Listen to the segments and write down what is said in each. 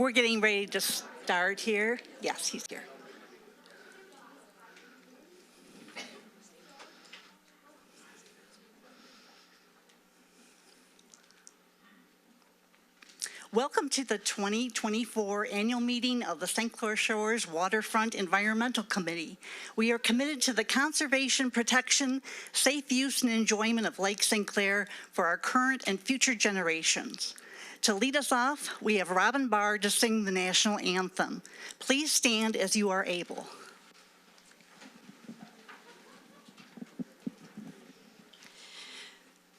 We're getting ready to start here. Yes, he's here. Welcome to the 2024 annual meeting of the St. Clair Shores Waterfront Environmental Committee. We are committed to the conservation, protection, safe use, and enjoyment of Lake St. Clair for our current and future generations. To lead us off, we have Robin Barr to sing the national anthem. Please stand as you are able.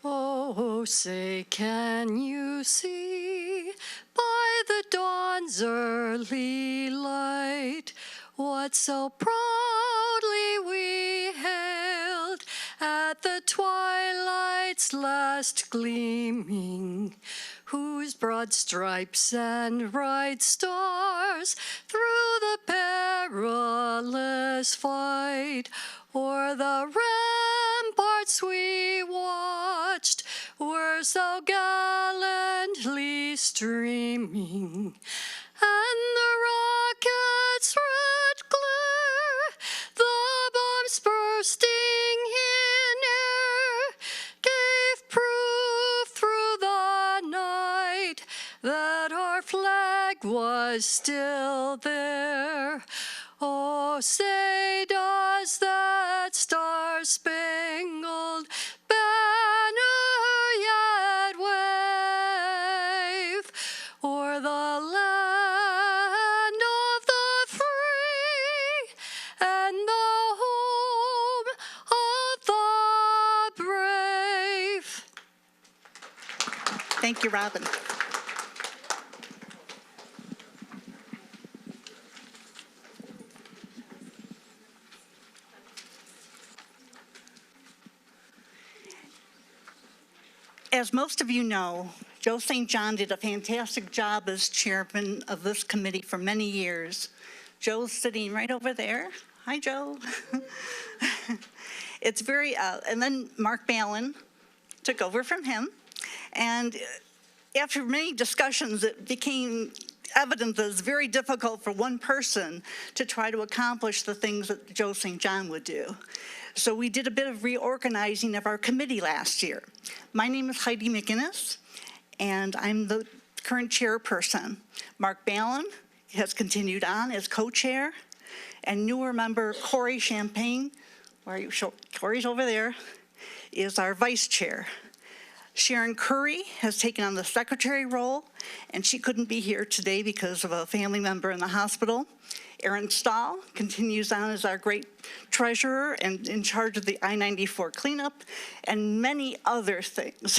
Oh, say, can you see by the dawn's early light what so proudly we hailed at the twilight's last gleaming, whose broad stripes and bright stars through the perilous fight o'er the ramparts we watched were so gallantly streaming, and the rocket's red glare, the bombs bursting in air, gave proof through the night that our flag was still there. Oh, say, does that star-spangled banner yet wave o'er the land of the free and the home of the brave? Thank you, Robin. As most of you know, Joe St. John did a fantastic job as chairman of this committee for many years. Joe's sitting right over there. Hi, Joe. It's very, and then Mark Ballin took over from him. And after many discussions, it became evident that it's very difficult for one person to try to accomplish the things that Joe St. John would do. So we did a bit of reorganizing of our committee last year. My name is Heidi McInnes, and I'm the current chairperson. Mark Ballin has continued on as co-chair, and newer member Corey Champagne, where are you? Corey's over there, is our vice chair. Sharon Curry has taken on the secretary role, and she couldn't be here today because of a family member in the hospital. Erin Stahl continues on as our great treasurer and in charge of the I-94 cleanup and many other things.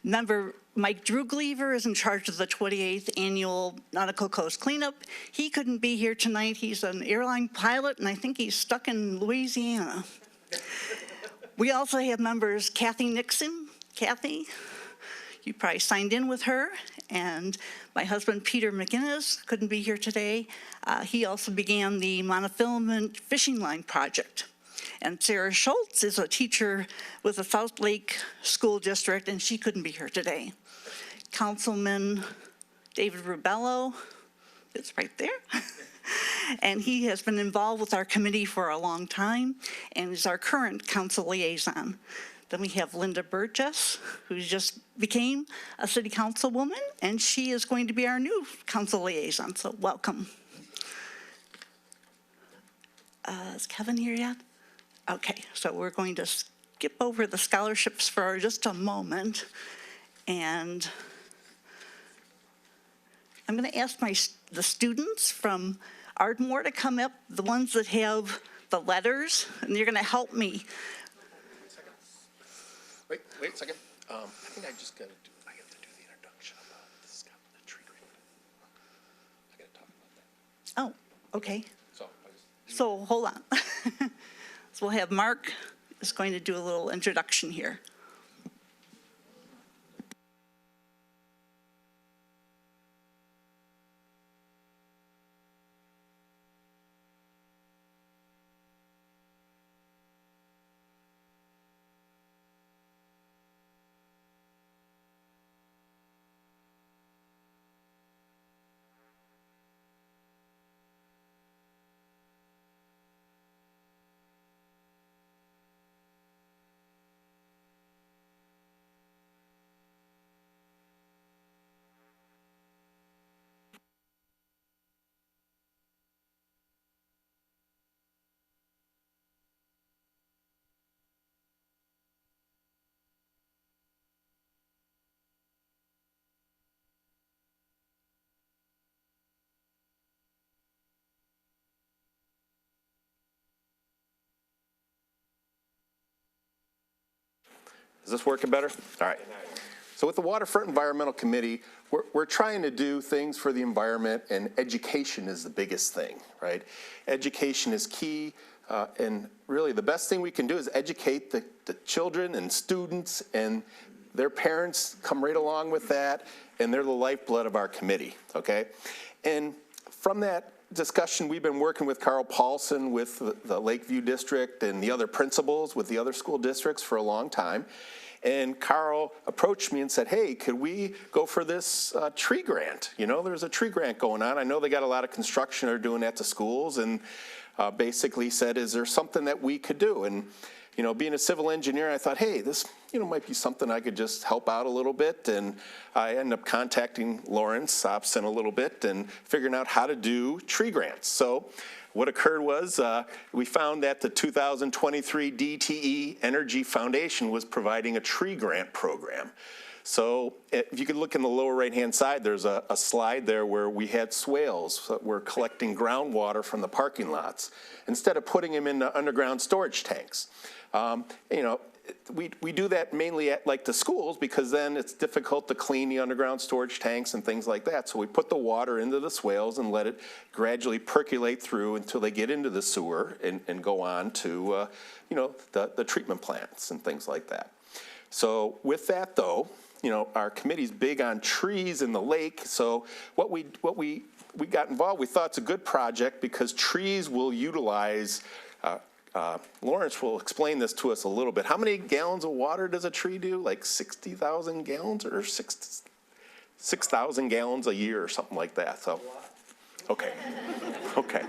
Member Mike Druglever is in charge of the 28th annual Nautical Coast cleanup. He couldn't be here tonight. He's an airline pilot, and I think he's stuck in Louisiana. We also have members Kathy Nixon. Kathy, you probably signed in with her, and my husband Peter McInnes couldn't be here today. He also began the monofilament fishing line project. And Sarah Schultz is a teacher with the South Lake School District, and she couldn't be here today. Councilman David Rubello is right there. And he has been involved with our committee for a long time and is our current council liaison. Then we have Linda Burgess, who just became a city councilwoman, and she is going to be our new council liaison, so welcome. Is Kevin here yet? Okay, so we're going to skip over the scholarships for just a moment, and I'm going to ask the students from Ardmore to come up, the ones that have the letters, and you're going to help me. Wait a second. I think I have to do the introduction about the tree grant. I got to talk about that. Oh, okay. So hold on. So we'll have Mark is going to do a little introduction here. Is this working better? All right. So with the Waterfront Environmental Committee, we're trying to do things for the environment, and education is the biggest thing, right? Education is key, and really the best thing we can do is educate the children and students, and their parents come right along with that, and they're the lifeblood of our committee, okay? And from that discussion, we've been working with Carl Paulson with the Lakeview District and the other principals with the other school districts for a long time. And Carl approached me and said, hey, could we go for this tree grant? You know, there's a tree grant going on. I know they got a lot of construction they're doing at the schools, and basically said, is there something that we could do? And, you know, being a civil engineer, I thought, hey, this, you know, might be something I could just help out a little bit. And I ended up contacting Lawrence Sobson a little bit and figuring out how to do tree grants. So what occurred was we found that the 2023 DTE Energy Foundation was providing a tree grant program. So if you could look in the lower right-hand side, there's a slide there where we had swales that were collecting groundwater from the parking lots instead of putting them into underground storage tanks. You know, we do that mainly at like the schools because then it's difficult to clean the underground storage tanks and things like that. So we put the water into the swales and let it gradually percolate through until they get into the sewer and go on to, you know, the treatment plants and things like that. So with that though, you know, our committee's big on trees in the lake. So what we got involved, we thought it's a good project because trees will utilize, Lawrence will explain this to us a little bit. How many gallons of water does a tree do? Like 60,000 gallons or 6,000 gallons a year or something like that. So, okay. Okay.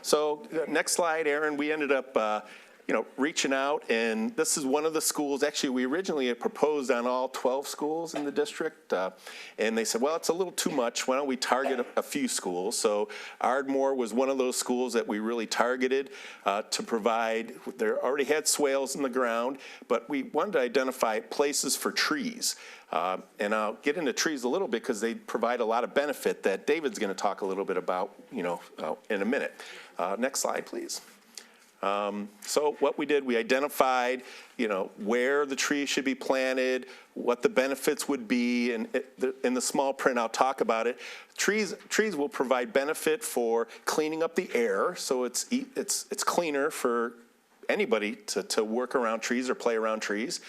So next slide, Aaron, we ended up, you know, reaching out, and this is one of the schools. Actually, we originally had proposed on all 12 schools in the district, and they said, well, it's a little too much. Why don't we target a few schools? So Ardmore was one of those schools that we really targeted to provide. They already had swales in the ground, but we wanted to identify places for trees. And I'll get into trees a little bit because they provide a lot of benefit that David's going to talk a little bit about, you know, in a minute. Next slide, please. So what we did, we identified, you know, where the trees should be planted, what the benefits would be, and in the small print I'll talk about it. Trees will provide benefit for cleaning up the air, so it's cleaner for anybody to work around trees or play around trees.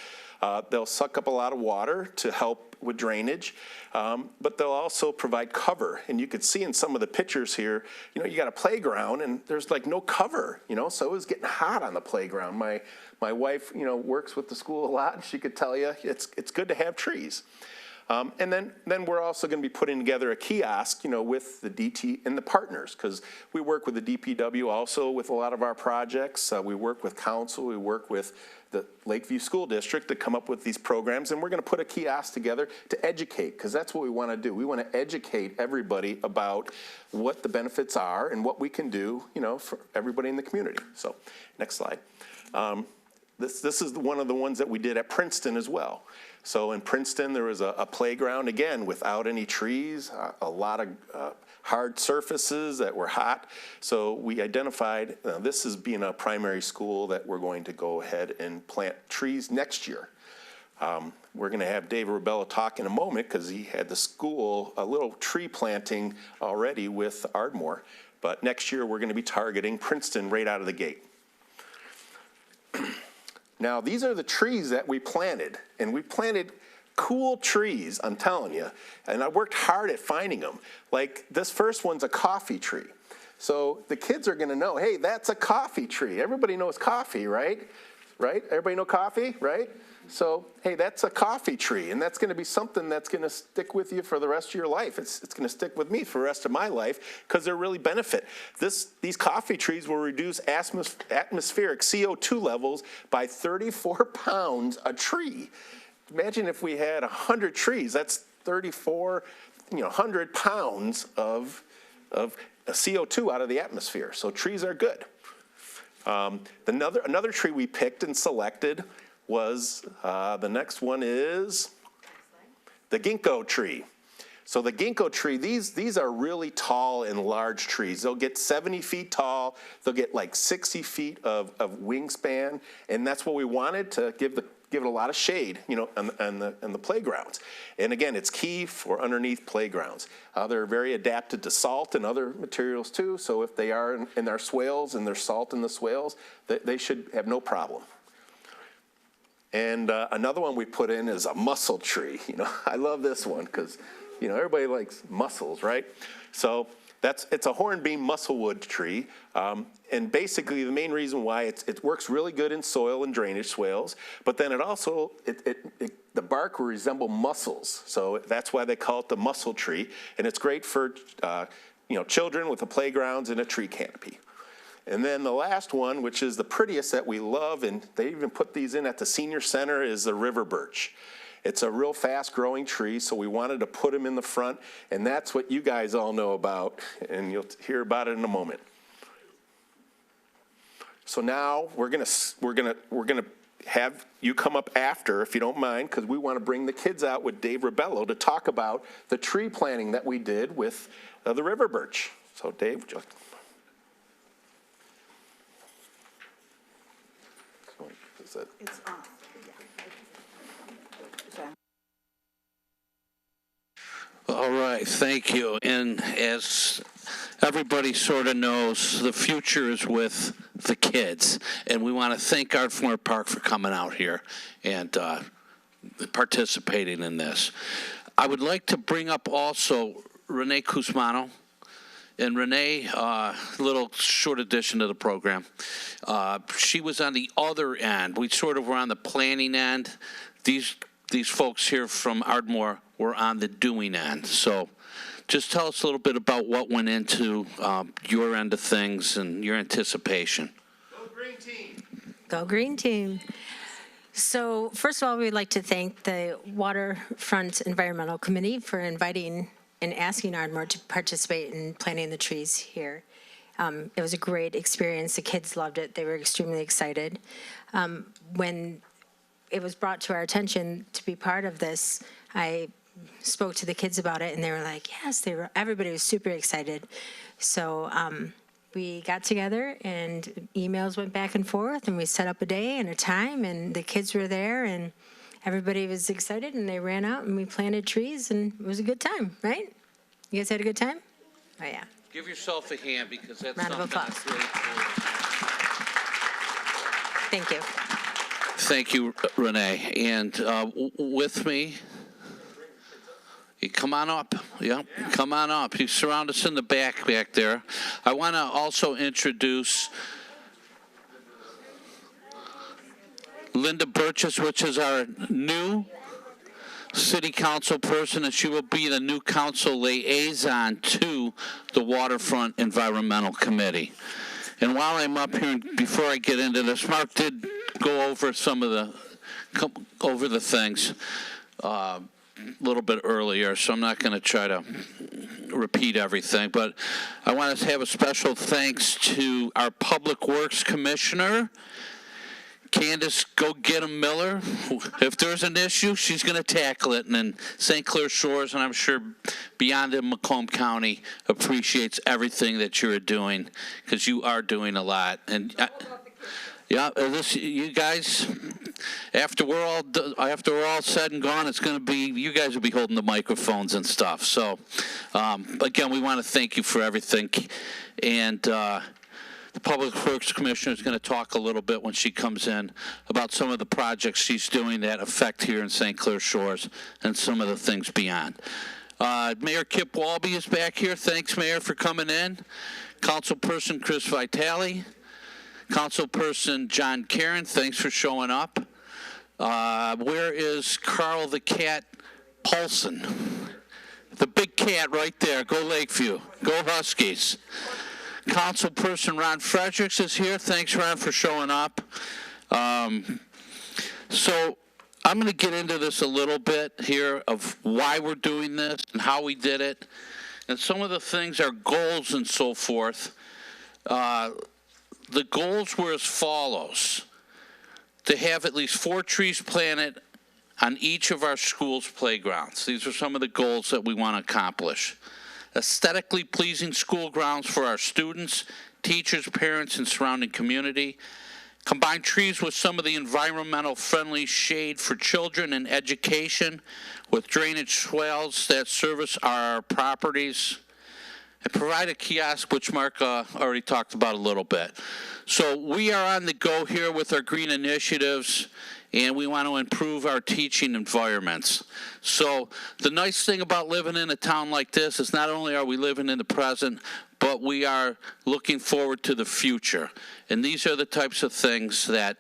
They'll suck up a lot of water to help with drainage, but they'll also provide cover. And you could see in some of the pictures here, you know, you got a playground and there's like no cover, you know, so it was getting hot on the playground. My wife, you know, works with the school a lot, and she could tell you it's good to have trees. And then we're also going to be putting together a kiosk, you know, with the DT and the partners, because we work with the DPW also with a lot of our projects. We work with council, we work with the Lakeview School District to come up with these programs, and we're going to put a kiosk together to educate, because that's what we want to do. We want to educate everybody about what the benefits are and what we can do, you know, for everybody in the community. So, next slide. This is one of the ones that we did at Princeton as well. So in Princeton, there was a playground, again, without any trees, a lot of hard surfaces that were hot. So we identified this as being a primary school that we're going to go ahead and plant trees next year. We're going to have Dave Rubella talk in a moment because he had the school a little tree planting already with Ardmore. But next year, we're going to be targeting Princeton right out of the gate. Now, these are the trees that we planted, and we planted cool trees, I'm telling you, and I worked hard at finding them. Like, this first one's a coffee tree. So the kids are going to know, hey, that's a coffee tree. Everybody knows coffee, right? Right? Everybody know coffee, right? So, hey, that's a coffee tree, and that's going to be something that's going to stick with you for the rest of your life. It's going to stick with me for the rest of my life because they're really benefit. These coffee trees will reduce atmospheric CO2 levels by 34 pounds a tree. Imagine if we had 100 trees. That's 100 pounds of CO2 out of the atmosphere. So trees are good. Another tree we picked and selected was, the next one is the ginkgo tree. So the ginkgo tree, these are really tall and large trees. They'll get 70 feet tall. They'll get like 60 feet of wingspan, and that's what we wanted to give it a lot of shade, you know, on the playgrounds. And again, it's key for underneath playgrounds. They're very adapted to salt and other materials too. So if they are in our swales and there's salt in the swales, they should have no problem. And another one we put in is a mussel tree. You know, I love this one because, you know, everybody likes mussels, right? So it's a hornbeam musselwood tree. And basically the main reason why it works really good in soil and drainage swales, but then it also, the bark will resemble mussels. So that's why they call it the mussel tree. And it's great for, you know, children with the playgrounds and a tree canopy. And then the last one, which is the prettiest that we love, and they even put these in at the senior center, is the river birch. It's a real fast-growing tree, so we wanted to put them in the front, and that's what you guys all know about, and you'll hear about it in a moment. So now we're gonna have you come up after, if you don't mind, because we want to bring the kids out with Dave Rebello to talk about the tree planting that we did with the river birch. So Dave, would you like to... It's off. All right, thank you. And as everybody sort of knows, the future is with the kids. And we want to thank Ardmore Park for coming out here and participating in this. I would like to bring up also Renee Cusmano. And Renee, little short addition to the program. She was on the other end. We sort of were on the planning end. These folks here from Ardmore were on the doing end. So just tell us a little bit about what went into your end of things and your anticipation. Go Green Team. Go Green Team. So first of all, we'd like to thank the Waterfront Environmental Committee for inviting and asking Ardmore to participate in planting the trees here. It was a great experience. The kids loved it. They were extremely excited. When it was brought to our attention to be part of this, I spoke to the kids about it, and they were like, yes, everybody was super excited. So we got together, and emails went back and forth, and we set up a day and a time, and the kids were there, and everybody was excited, and they ran out, and we planted trees, and it was a good time, right? You guys had a good time? Oh, yeah. Give yourself a hand because that's Round of something applause. that's really cool. Thank you. Thank you, Renee. And with me, you come on up. Yeah, come on up. You surround us in the back there. I want to also introduce Linda Burgess, which is our new city council person, and she will be the new council liaison to the Waterfront Environmental Committee. And while I'm up here, before I get into this, Mark did go over some of the things a little bit earlier, so I'm not going to try to repeat everything. But I want to have a special thanks to our Public Works Commissioner, Candace Go Get 'em Miller. If there's an issue, she's going to tackle it. And then St. Clair Shores, and I'm sure beyond in Macomb County, appreciates everything that you're doing, because you are doing a lot. And yeah, you guys, after we're all said and gone, it's going to be, you guys will be holding the microphones and stuff. So again, we want to thank you for everything. And the Public Works Commissioner is going to talk a little bit when she comes in about some of the projects she's doing that affect here in St. Clair Shores and some of the things beyond. Mayor Kip Walby is back here. Thanks, Mayor, for coming in. Councilperson Chris Vitale. Councilperson John Karen, thanks for showing up. Where is Carl the Cat Paulson? The big cat right there. Go Lakeview. Go Huskies. Councilperson Ron Fredericks is here. Thanks, Ron, for showing up. So I'm going to get into this a little bit here of why we're doing this and how we did it, and some of the things, our goals and so forth. The goals were as follows: to have at least 4 trees planted on each of our schools' playgrounds. These are some of the goals that we want to accomplish. Aesthetically pleasing school grounds for our students, teachers, parents, and surrounding community. Combine trees with some of the environmental friendly shade for children and education with drainage swales that service our properties. And provide a kiosk, which Mark already talked about a little bit. So we are on the go here with our green initiatives, and we want to improve our teaching environments. So the nice thing about living in a town like this is not only are we living in the present, but we are looking forward to the future. And these are the types of things that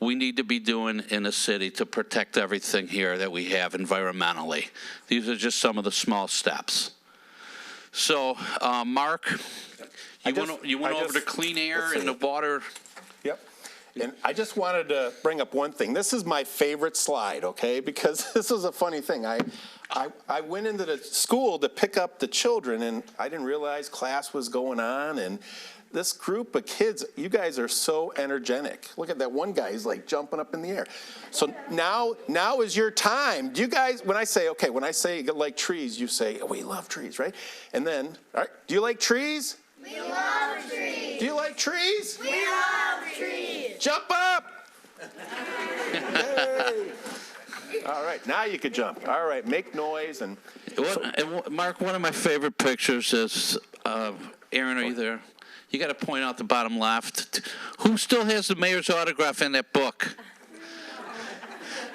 we need to be doing in a city to protect everything here that we have environmentally. These are just some of the small steps. So, Mark, you went over to clean air and the water. Yep. And I just wanted to bring up one thing. This is my favorite slide, okay? Because this is a funny thing. I went into the school to pick up the children, and I didn't realize class was going on. And this group of kids, you guys are so energetic. Look at that one guy, he's like jumping up in the air. So now is your time. Do you guys, when I say you like trees, you say, oh, we love trees, right? And then, all right, do you like trees? We love trees. Do you like trees? We love trees. Jump up. Yay. All right, now you could jump. All right, make noise. And Mark, one of my favorite pictures is, Aaron, are you there? You got to point out the bottom left. Who still has the mayor's autograph in that book?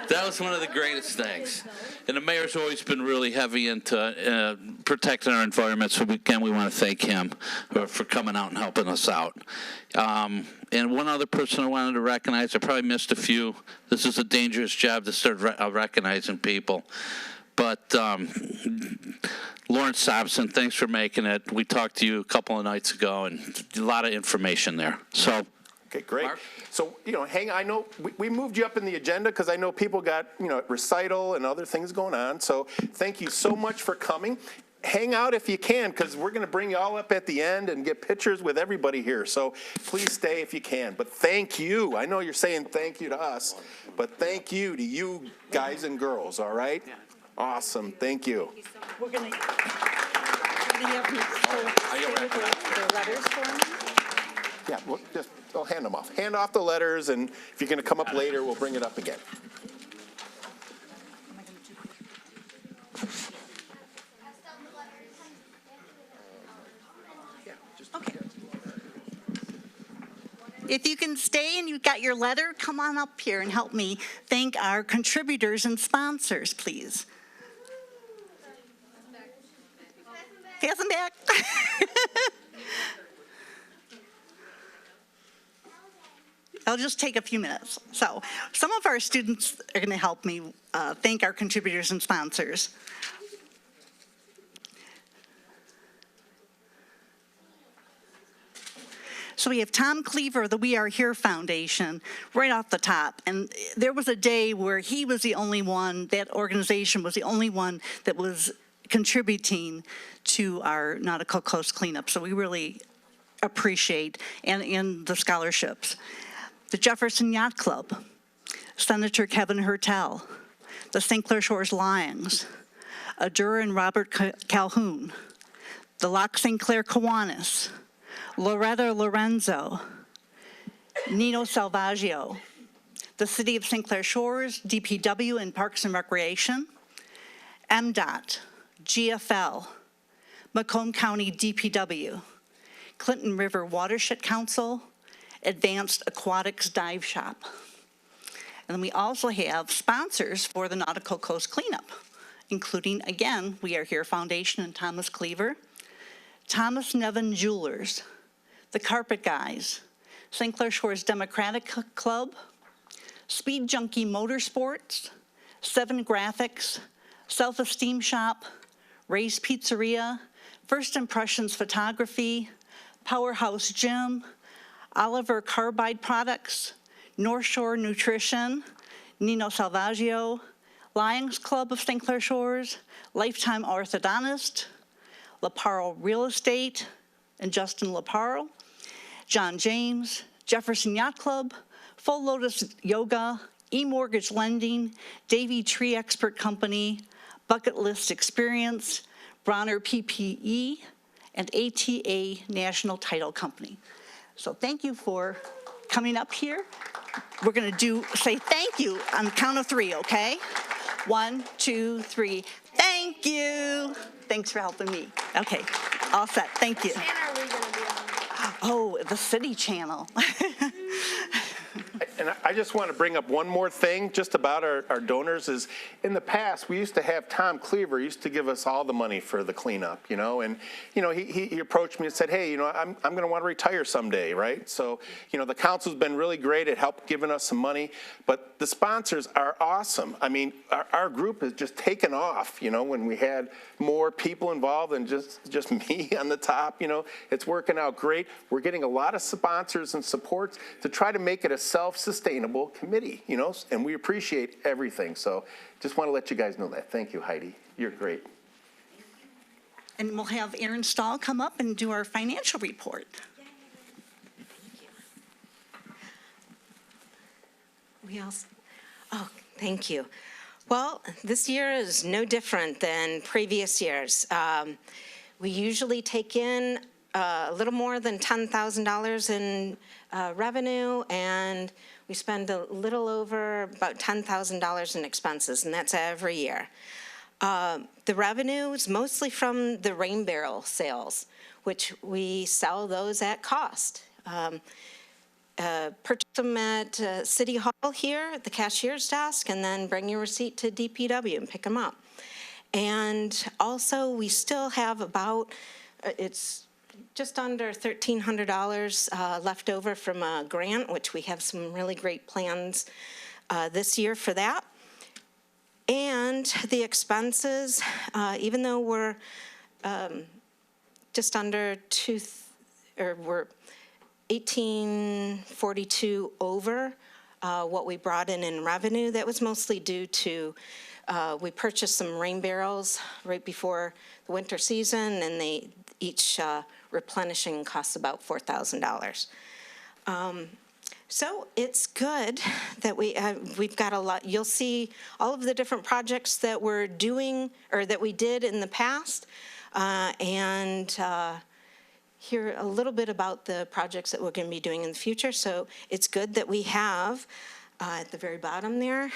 That was one of the greatest things. And the mayor's always been really heavy into protecting our environment, so we want to thank him for coming out and helping us out. And one other person I wanted to recognize, I probably missed a few. This is a dangerous job to start recognizing people. But Lawrence Sobson, thanks for making it. We talked to you a couple of nights ago, and a lot of information there. So, okay, great. Mark? So, I know we moved you up in the agenda because I know people got, recital and other things going on. So thank you so much for coming. Hang out if you can, because we're going to bring you all up at the end and get pictures with everybody here. So please stay if you can. But thank you. I know you're saying thank you to us, but thank you to you guys and girls, all right? Awesome. Thank you. We're going to have the letters for me. Yeah, I'll hand them off. Hand off the letters, and if you're going to come up later, we'll bring it up again. Okay. If you can stay and you've got your letter, come on up here and help me thank our contributors and sponsors, please. Pass them back. I'll just take a few minutes. So some of our students are going to help me thank our contributors and sponsors. So we have Tom Cleaver of the We Are Here Foundation right off the top. And there was a day where he was the only one, that organization was the only one that was contributing to our Nautical Coast cleanup. So we really appreciate and the scholarships. The Jefferson Yacht Club, Senator Kevin Hertel, the St. Clair Shores Lions, Adur and Robert Calhoun, the Loch St. Clair Kiwanis, Loretta Lorenzo, Nino Salvaggio, the City of St. Clair Shores, DPW and Parks and Recreation, MDOT, GFL, Macomb County DPW, Clinton River Watershed Council, Advanced Aquatics Dive Shop. And then we also have sponsors for the Nautical Coast Cleanup, including, again, We Are Here Foundation and Thomas Cleaver, Thomas Nevin Jewelers, the Carpet Guys, St. Clair Shores Democratic Club, Speed Junkie Motorsports, 7 Graphics, Self-Esteem Shop, Ray's Pizzeria, First Impressions Photography, Powerhouse Gym, Oliver Carbide Products, North Shore Nutrition, Nino Salvaggio, Lions Club of St. Clair Shores, Lifetime Orthodontist, Laparo Real Estate, and Justin Laparo, John James, Jefferson Yacht Club, Full Lotus Yoga, eMortgage Lending, Davy Tree Expert Company, Bucket List Experience, Bronner PPE, and ATA National Title Company. So thank you for coming up here. We're going to say thank you on the count of three, okay? 1, 2, 3. Thank you. Thanks for helping me. Okay, all set. Thank you. Oh, the City Channel. And I just want to bring up one more thing just about our donors is in the past, we used to have Tom Cleaver used to give us all the money for the cleanup, and, he approached me and said, hey, I'm going to want to retire someday, right? So, the council's been really great at help giving us some money, but the sponsors are awesome. I mean, our group has just taken off, when we had more people involved than just me on the top, it's working out great. We're getting a lot of sponsors and supports to try to make it a self-sustainable committee, and we appreciate everything. So just want to let you guys know that. Thank you, Heidi. You're great. And we'll have Aaron Stahl come up and do our financial report. Thank you. Well, this year is no different than previous years. We usually take in a little more than $10,000 in revenue, and we spend a little over about $10,000 in expenses, and that's every year. The revenue is mostly from the rain barrel sales, which we sell those at cost. Purchase them at City Hall here at the cashier's desk, and then bring your receipt to DPW and pick them up. And also, we still have about, it's just under $1,300 left over from a grant, which we have some really great plans this year for that. And the expenses, even though we're just under we're 1842 over what we brought in revenue. That was mostly due to we purchased some rain barrels right before the winter season, and they each replenishing costs about $4,000. So it's good that we've got a lot. You'll see all of the different projects that we're doing or that we did in the past, and hear a little bit about the projects that we're going to be doing in the future. So it's good that we have at the very bottom there.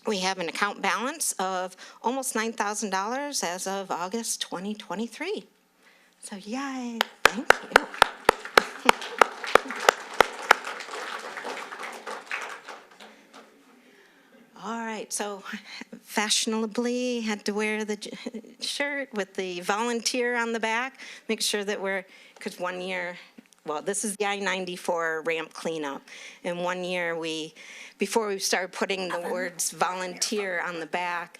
We have an account balance of almost $9,000 as of August 2023. So yay, thank you. All right, so fashionably had to wear the shirt with the volunteer on the back. Make sure that because 1 year, well, this is the I-94 ramp cleanup. And 1 year before we started putting the words volunteer on the back,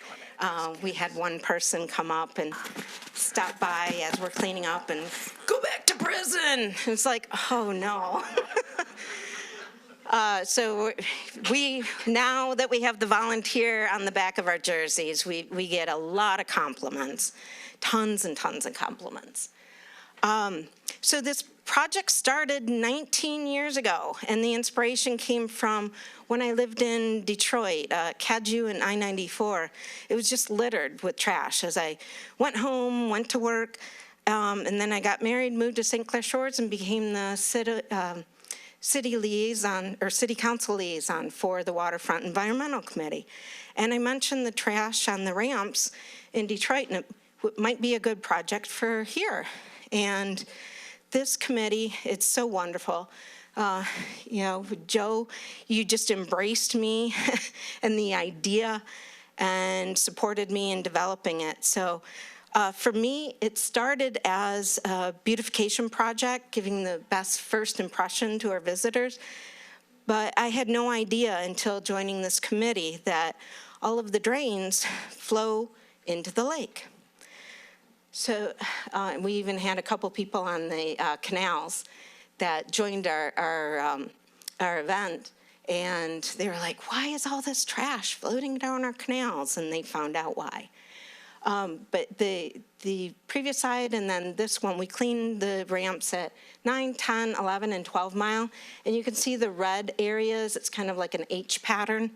we had one person come up and stop by as we're cleaning up and go back to prison. It's like, oh no. So now that we have the volunteer on the back of our jerseys, we get a lot of compliments, tons and tons of compliments. So this project started 19 years ago, and the inspiration came from when I lived in Detroit, Cadieux and I-94. It was just littered with trash as I went home, went to work, and then I got married, moved to St. Clair Shores, and became the city liaison or city council liaison for the Waterfront Environmental Committee. And I mentioned the trash on the ramps in Detroit, and it might be a good project for here. And this committee, it's so wonderful. Joe, you just embraced me and the idea and supported me in developing it. So for me, it started as a beautification project, giving the best first impression to our visitors. But I had no idea until joining this committee that all of the drains flow into the lake. So we even had a couple people on the canals that joined our event, and they were like, why is all this trash floating down our canals? And they found out why. But the previous slide and then this one, we cleaned the ramps at 9, 10, 11, and 12 Mile. And you can see the red areas. It's kind of like an H pattern.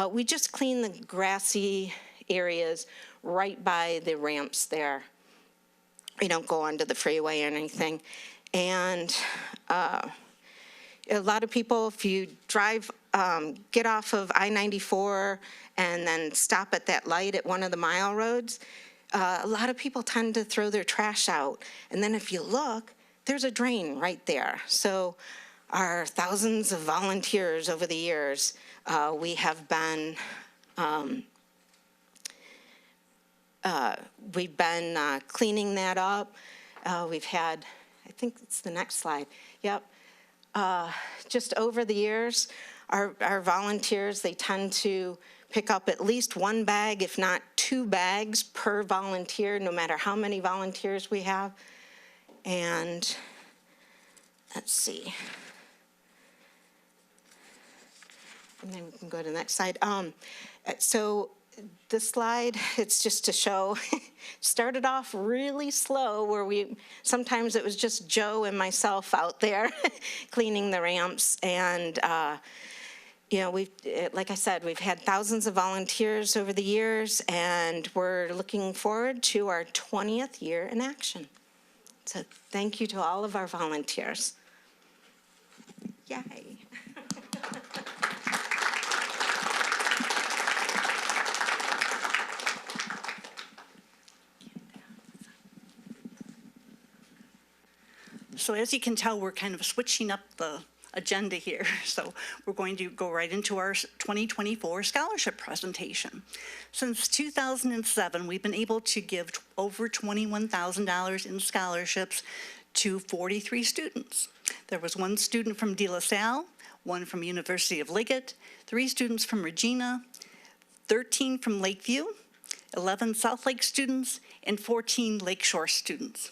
We just cleaned the grassy areas right by the ramps there. We don't go onto the freeway or anything. And a lot of people, if you drive, get off of I-94 and then stop at that light at one of the mile roads, a lot of people tend to throw their trash out. And then if you look, there's a drain right there. So our thousands of volunteers over the years, we have been, we've been cleaning that up. We've had, I think it's the next slide. Yep. Just over the years, our volunteers, they tend to pick up at least one bag, if not 2 bags per volunteer, no matter how many volunteers we have. And let's see. And then we can go to the next slide. So this slide, it's just to show, started off really slow where sometimes it was just Joe and myself out there cleaning the ramps. And, like I said, we've had thousands of volunteers over the years, and we're looking forward to our 20th year in action. So thank you to all of our volunteers. Yay. So as you can tell, we're kind of switching up the agenda here. So we're going to go right into our 2024 scholarship presentation. Since 2007, we've been able to give over $21,000 in scholarships to 43 students. There was 1 student from De La Salle, 1 from University of Liggett, 3 students from Regina, 13 from Lakeview, 11 South Lake students, and 14 Lakeshore students.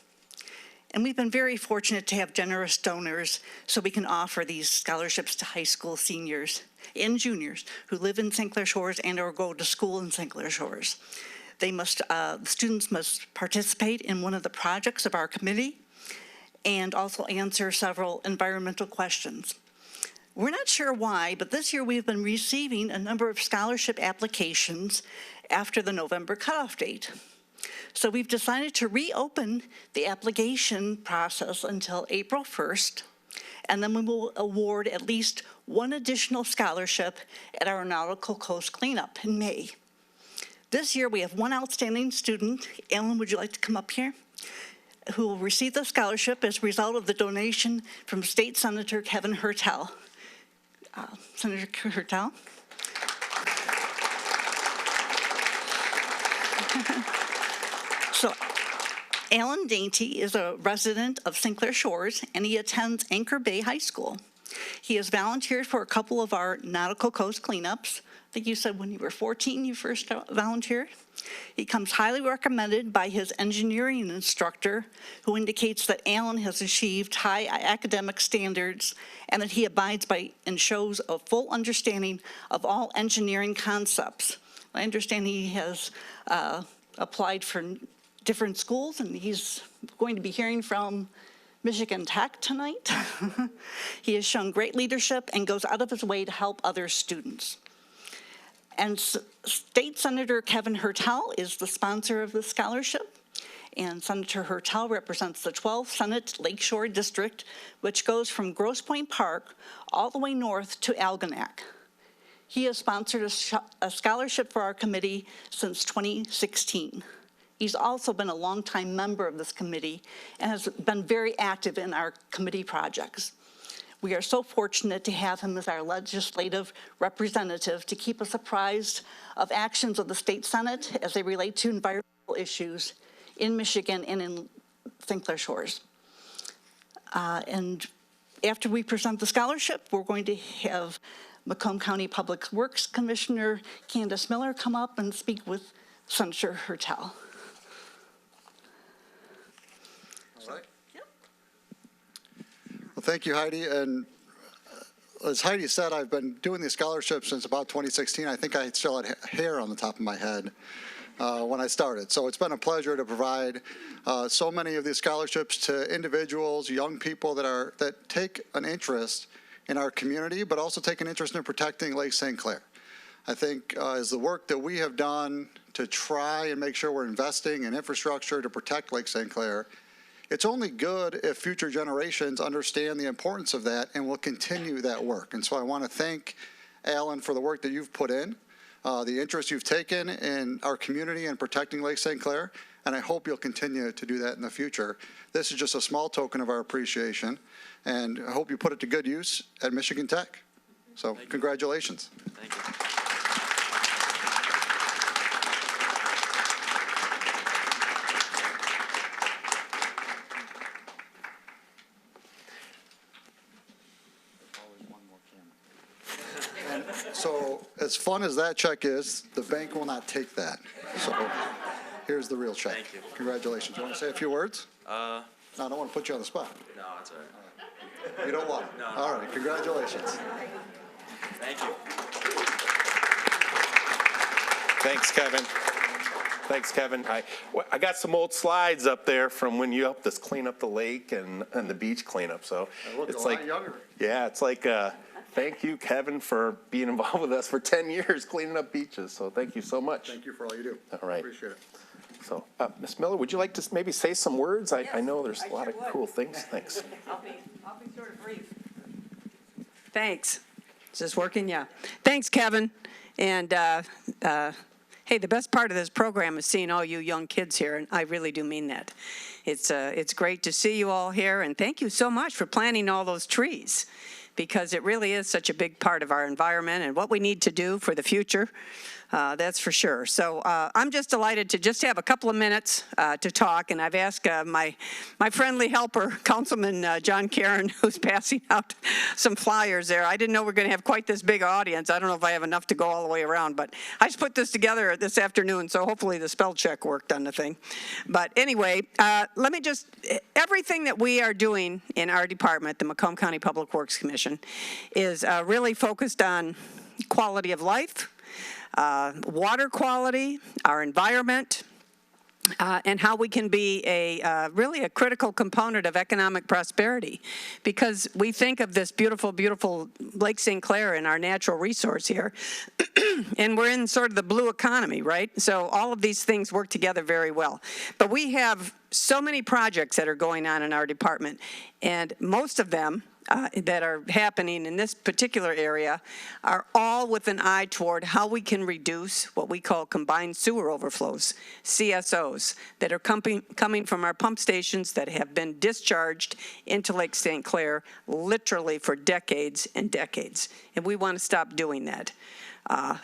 And we've been very fortunate to have generous donors so we can offer these scholarships to high school seniors and juniors who live in St. Clair Shores and or go to school in St. Clair Shores. Students must participate in one of the projects of our committee and also answer several environmental questions. We're not sure why, but this year we've been receiving a number of scholarship applications after the November cutoff date. So we've decided to reopen the application process until April 1st, and then we will award at least 1 additional scholarship at our Nautical Coast Cleanup in May. This year we have 1 outstanding student, Alan, would you like to come up here? Who will receive the scholarship as a result of the donation from State Senator Kevin Hertel. Senator Hertel. So Alan Dainty is a resident of St. Clair Shores, and he attends Anchor Bay High School. He has volunteered for a couple of our Nautical Coast cleanups. I think you said when you were 14 you first volunteered. He comes highly recommended by his engineering instructor, who indicates that Alan has achieved high academic standards and that he abides by and shows a full understanding of all engineering concepts. I understand he has applied for different schools, and he's going to be hearing from Michigan Tech tonight. He has shown great leadership and goes out of his way to help other students. And State Senator Kevin Hertel is the sponsor of the scholarship, and Senator Hertel represents the 12th Senate Lakeshore District, which goes from Grosse Pointe Park all the way north to Algonac. He has sponsored a scholarship for our committee since 2016. He's also been a longtime member of this committee and has been very active in our committee projects. We are so fortunate to have him as our legislative representative to keep us apprised of actions of the state Senate as they relate to environmental issues in Michigan and in St. Clair Shores. And after we present the scholarship, we're going to have Macomb County Public Works Commissioner Candace Miller come up and speak with Senator Hertel. All right. Yep. Well, thank you, Heidi. And as Heidi said, I've been doing these scholarships since about 2016. I think I still had hair on the top of my head. when I started. So it's been a pleasure to provide so many of these scholarships to individuals, young people that take an interest in our community, but also take an interest in protecting Lake St. Clair. I think is the work that we have done to try and make sure we're investing in infrastructure to protect Lake St. Clair. It's only good if future generations understand the importance of that and will continue that work. And so I want to thank Alan for the work that you've put in, the interest you've taken in our community and protecting Lake St. Clair, and I hope you'll continue to do that in the future. This is just a small token of our appreciation, and I hope you put it to good use at Michigan Tech. So congratulations. Thank you. So as fun as that check is, the bank will not take that. So here's the real check. Thank you. Congratulations. You want to say a few words? No, I don't want to put you on the spot. No, it's all right. You don't want it? No. All right, congratulations. Thank you. Thanks, Kevin. Thanks, Kevin. I got some old slides up there from when you helped us clean up the lake and the beach cleanup. So I look it's a lot like, younger. yeah, it's like, thank you, Kevin, for being involved with us for 10 years cleaning up beaches. So thank you so much. Thank you for all you do. All right. Appreciate it. So, Ms. Miller, would you like to maybe say some words? I know there's a lot of cool things. Thanks. I'll be sort of brief. Thanks. Is this working? Yeah. Thanks, Kevin. And hey, the best part of this program is seeing all you young kids here, and I really do mean that. It's great to see you all here, and thank you so much for planting all those trees, because it really is such a big part of our environment and what we need to do for the future. That's for sure. So I'm just delighted to just have a couple of minutes to talk, and I've asked my friendly helper, Councilman John Karen, who's passing out some flyers there. I didn't know we were going to have quite this big audience. I don't know if I have enough to go all the way around, but I just put this together this afternoon, so hopefully the spell check worked on the thing. But anyway, let me just, everything that we are doing in our department, the Macomb County Public Works Commission, is really focused on quality of life, water quality, our environment, and how we can be really a critical component of economic prosperity, because we think of this beautiful, beautiful Lake St. Clair and our natural resource here, and we're in sort of the blue economy, right? So all of these things work together very well. But we have so many projects that are going on in our department, and most of them that are happening in this particular area are all with an eye toward how we can reduce what we call combined sewer overflows, CSOs, that are coming from our pump stations that have been discharged into Lake St. Clair literally for decades and decades. And we want to stop doing that.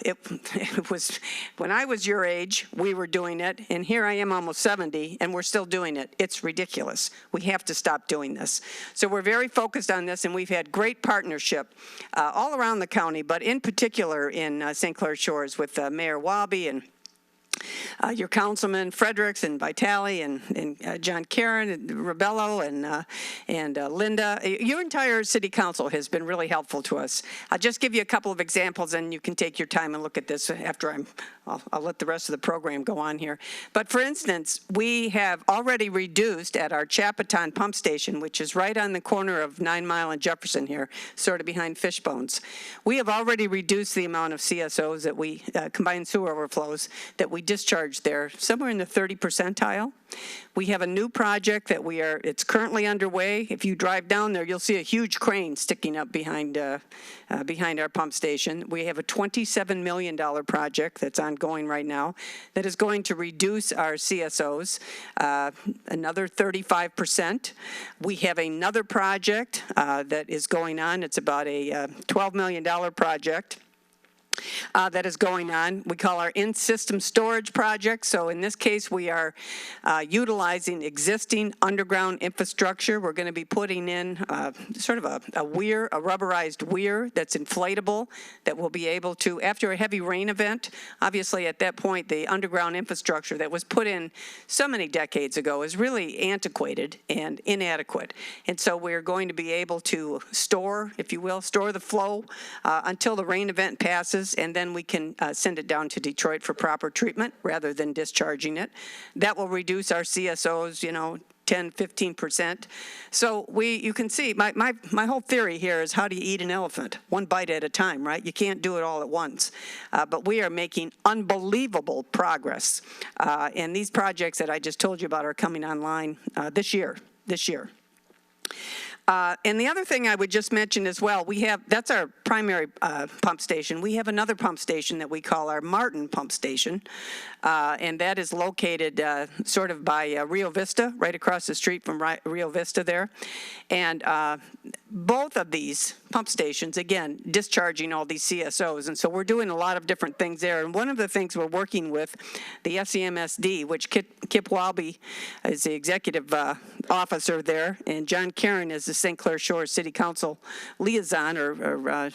It was, when I was your age, we were doing it, and here I am almost 70, and we're still doing it. It's ridiculous. We have to stop doing this. So we're very focused on this, and we've had great partnership all around the county, but in particular in St. Clair Shores with Mayor Wabi and your councilman Fredericks and Vitale and John Karen and Rebello and Linda. Your entire city council has been really helpful to us. I'll just give you a couple of examples, and you can take your time and look at this after I'll let the rest of the program go on here. But for instance, we have already reduced at our Chapaton pump station, which is right on the corner of 9 Mile and Jefferson here, sort of behind Fishbones. We have already reduced the amount of CSOs that we, combined sewer overflows, that we discharge there, somewhere in the 30 percentile. We have a new project that it's currently underway. If you drive down there, you'll see a huge crane sticking up behind our pump station. We have a $27 million project that's ongoing right now that is going to reduce our CSOs another 35%. We have another project that is going on. It's about a $12 million project that is going on. We call our in-system storage project. So in this case, we are utilizing existing underground infrastructure. We're going to be putting in sort of a weir, a rubberized weir that's inflatable that will be able to, after a heavy rain event, obviously at that point, the underground infrastructure that was put in so many decades ago is really antiquated and inadequate. And so we're going to be able to store, if you will, store the flow until the rain event passes. is, and then we can send it down to Detroit for proper treatment rather than discharging it. That will reduce our CSOs, 10, 15%. So you can see, my whole theory here is how do you eat an elephant? One bite at a time, right? You can't do it all at once. But we are making unbelievable progress. And these projects that I just told you about are coming online this year. And the other thing I would just mention as well, that's our primary pump station. We have another pump station that we call our Martin pump station, and that is located sort of by Rio Vista, right across the street from Rio Vista there. And both of these pump stations, again, discharging all these CSOs, and so we're doing a lot of different things there. And one of the things we're working with, the FCMSD, which Kip Walby is the executive officer there, and John Karen is the St. Clair Shores City Council liaison, or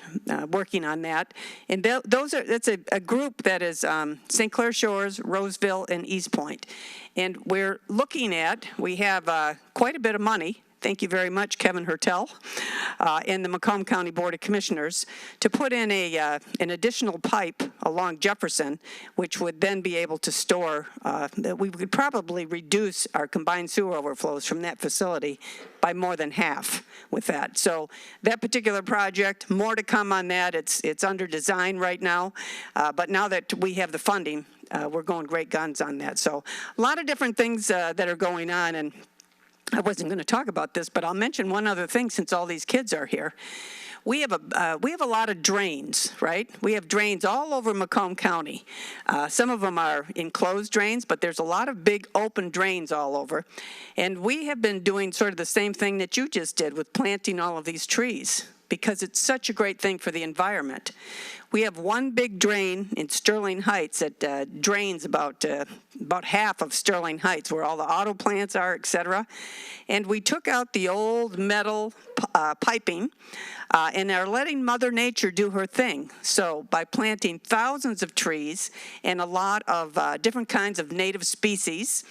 working on that. And that's a group that is St. Clair Shores, Roseville, and East Point. And we're looking at, we have quite a bit of money. Thank you very much, Kevin Hertel, and the Macomb County Board of Commissioners, to put in an additional pipe along Jefferson, which would then be able to store, that we would probably reduce our combined sewer overflows from that facility by more than half with that. So that particular project, more to come on that. It's under design right now, but now that we have the funding, we're going great guns on that. So a lot of different things that are going on, and I wasn't going to talk about this, but I'll mention one other thing since all these kids are here. We have a lot of drains, right? We have drains all over Macomb County. Some of them are enclosed drains, but there's a lot of big open drains all over. And we have been doing sort of the same thing that you just did with planting all of these trees, because it's such a great thing for the environment. We have one big drain in Sterling Heights that drains about half of Sterling Heights, where all the auto plants are, et cetera. And we took out the old metal piping and are letting Mother Nature do her thing. So by planting thousands of trees and a lot of different kinds of native species,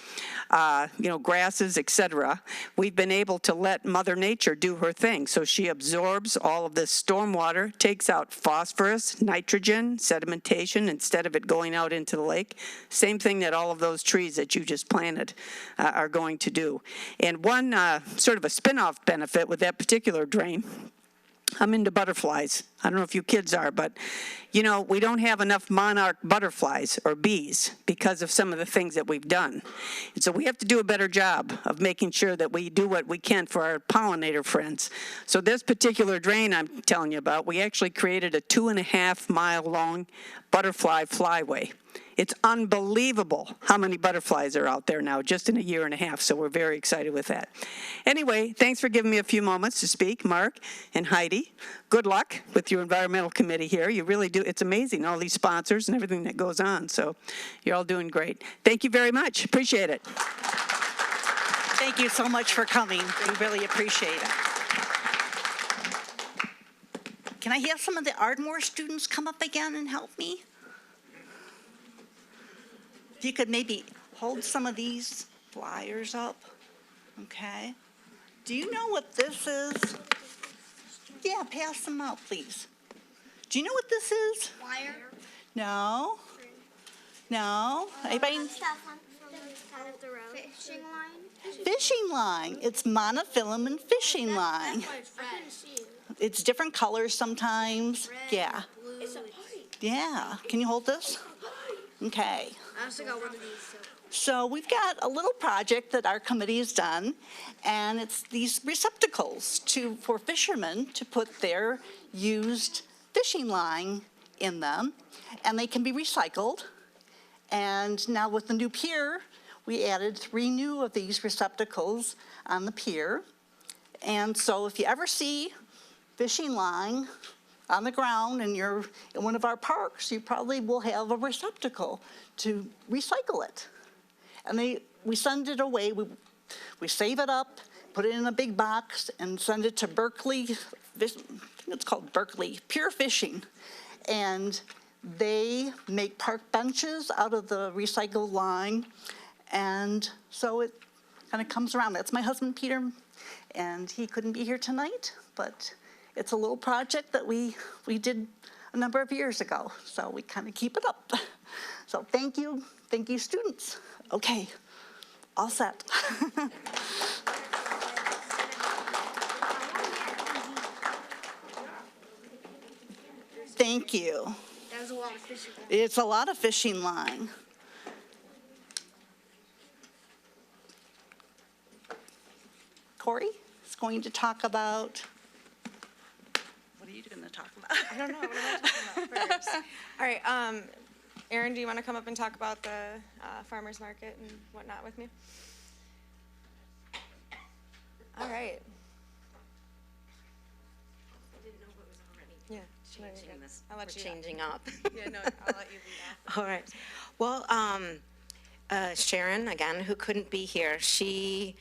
grasses, et cetera, we've been able to let Mother Nature do her thing. So she absorbs all of this stormwater, takes out phosphorus, nitrogen, sedimentation, instead of it going out into the lake. Same thing that all of those trees that you just planted are going to do. And one sort of a spin-off benefit with that particular drain, I'm into butterflies. I don't know if you kids are, but, we don't have enough monarch butterflies or bees because of some of the things that we've done. And so we have to do a better job of making sure that we do what we can for our pollinator friends. So this particular drain I'm telling you about, we actually created a 2.5-mile long butterfly flyway. It's unbelievable how many butterflies are out there now, just in a year and a half, so we're very excited with that. Anyway, thanks for giving me a few moments to speak, Mark and Heidi. Good luck with your environmental committee here. You really do. It's amazing, all these sponsors and everything that goes on, so you're all doing great. Thank you very much. Appreciate it. Thank you so much for coming. We really appreciate it. Can I have some of the Ardmore students come up again and help me? If you could maybe hold some of these flyers up, okay? Do you know what this is? Yeah, pass them out, please. Do you know what this is? Wire. No? No? Anybody? Stuff on the side of the road. Fishing line. Fishing line. It's monofilament fishing line. That's why it's red. I couldn't see it. It's different colors sometimes. Yeah. It's a pipe. Yeah. Can you hold this? Okay. I also got one of these. So we've got a little project that our committee has done, and it's these receptacles for fishermen to put their used fishing line in them, and they can be recycled. And now with the new pier, we added 3 new of these receptacles on the pier. And so if you ever see fishing line on the ground and you're in one of our parks, you probably will have a receptacle to recycle it. And we send it away, we save it up, put it in a big box, and send it to Berkeley, I think it's called Berkeley Pure Fishing. And they make park benches out of the recycled line, and so it kind of comes around. That's my husband, Peter, and he couldn't be here tonight, but it's a little project that we did a number of years ago. So we kind of keep it up. So thank you, students. Okay, all set. Thank you. That was a lot of fishing. It's a lot of fishing line. Corey is going to talk about, what are you going to talk about? I don't know. What am I talking about first? All right. Erin, do you want to come up and talk about the farmers market and whatnot with me? All right. I didn't know what was already Yeah. changing this. I'll let We're you changing up. Yeah, no, I'll let you lead off. All right. Well, Sharon, again, who couldn't be here, she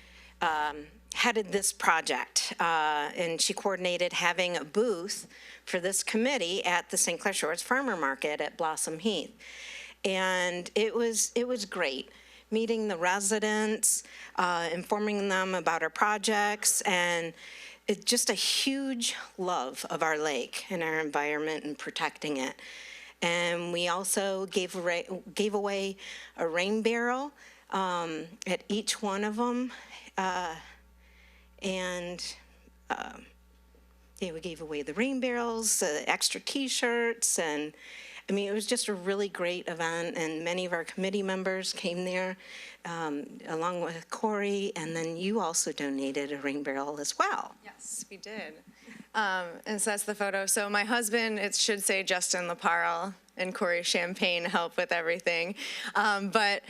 headed this project, and she coordinated having a booth for this committee at the St. Clair Shores Farmer Market at Blossom Heath. And it was great, meeting the residents, informing them about our projects, and it's just a huge love of our lake and our environment and protecting it. And we also gave away a rain barrel at each one of them. Yeah, we gave away the rain barrels, extra T-shirts, and I mean, it was just a really great event, and many of our committee members came there, along with Corey, and then you also donated a rain barrel as well. Yes, we did. And so that's the photo. So my husband, it should say Justin Laparle, and Corey Champagne help with everything. But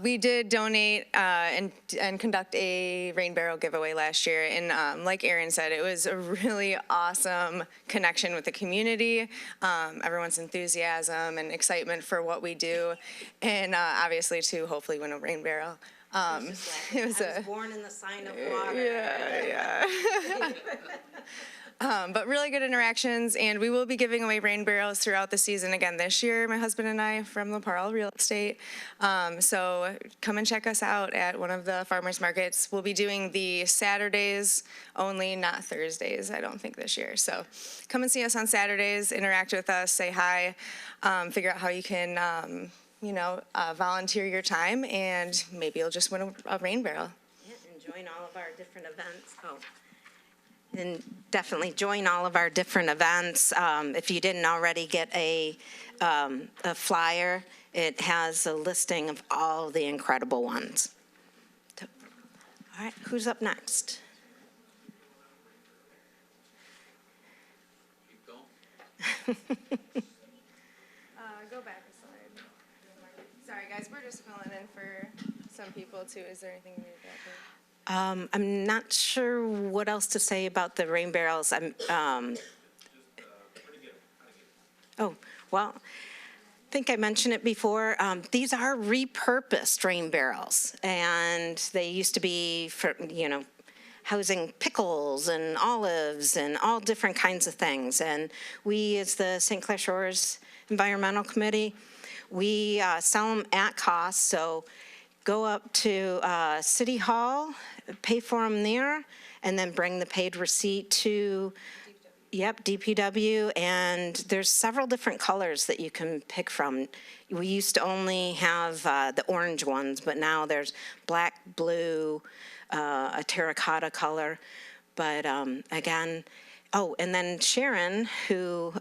we did donate and conduct a rain barrel giveaway last year. And like Erin said, it was a really awesome connection with the community, everyone's enthusiasm and excitement for what we do, and obviously to hopefully win a rain barrel. It was born in the sign of water. Yeah. But really good interactions, and we will be giving away rain barrels throughout the season again this year, my husband and I, from Laparle Real Estate. So come and check us out at one of the farmers markets. We'll be doing the Saturdays only, not Thursdays, I don't think, this year. So come and see us on Saturdays, interact with us, say hi, figure out how you can volunteer your time, and maybe you'll just win a rain barrel. Yeah, and join all of our different events. And definitely join all of our different events. If you didn't already get a flyer, it has a listing of all the incredible ones. So, all right, who's up next? Go back a slide. Sorry, guys, we're just filling in for some people, too. Is there anything you need that for? I'm not sure what else to say about the rain barrels. Oh, well, I think I mentioned it before. These are repurposed rain barrels, and they used to be for, housing pickles and olives and all different kinds of things. And we, as the St. Clair Shores Environmental Committee, we sell them at cost. So go up to City Hall, pay for them there, and then bring the paid receipt to DPW, and there's several different colors that you can pick from. We used to only have the orange ones, but now there's black, blue, a terracotta color. But again, and then Sharon, who,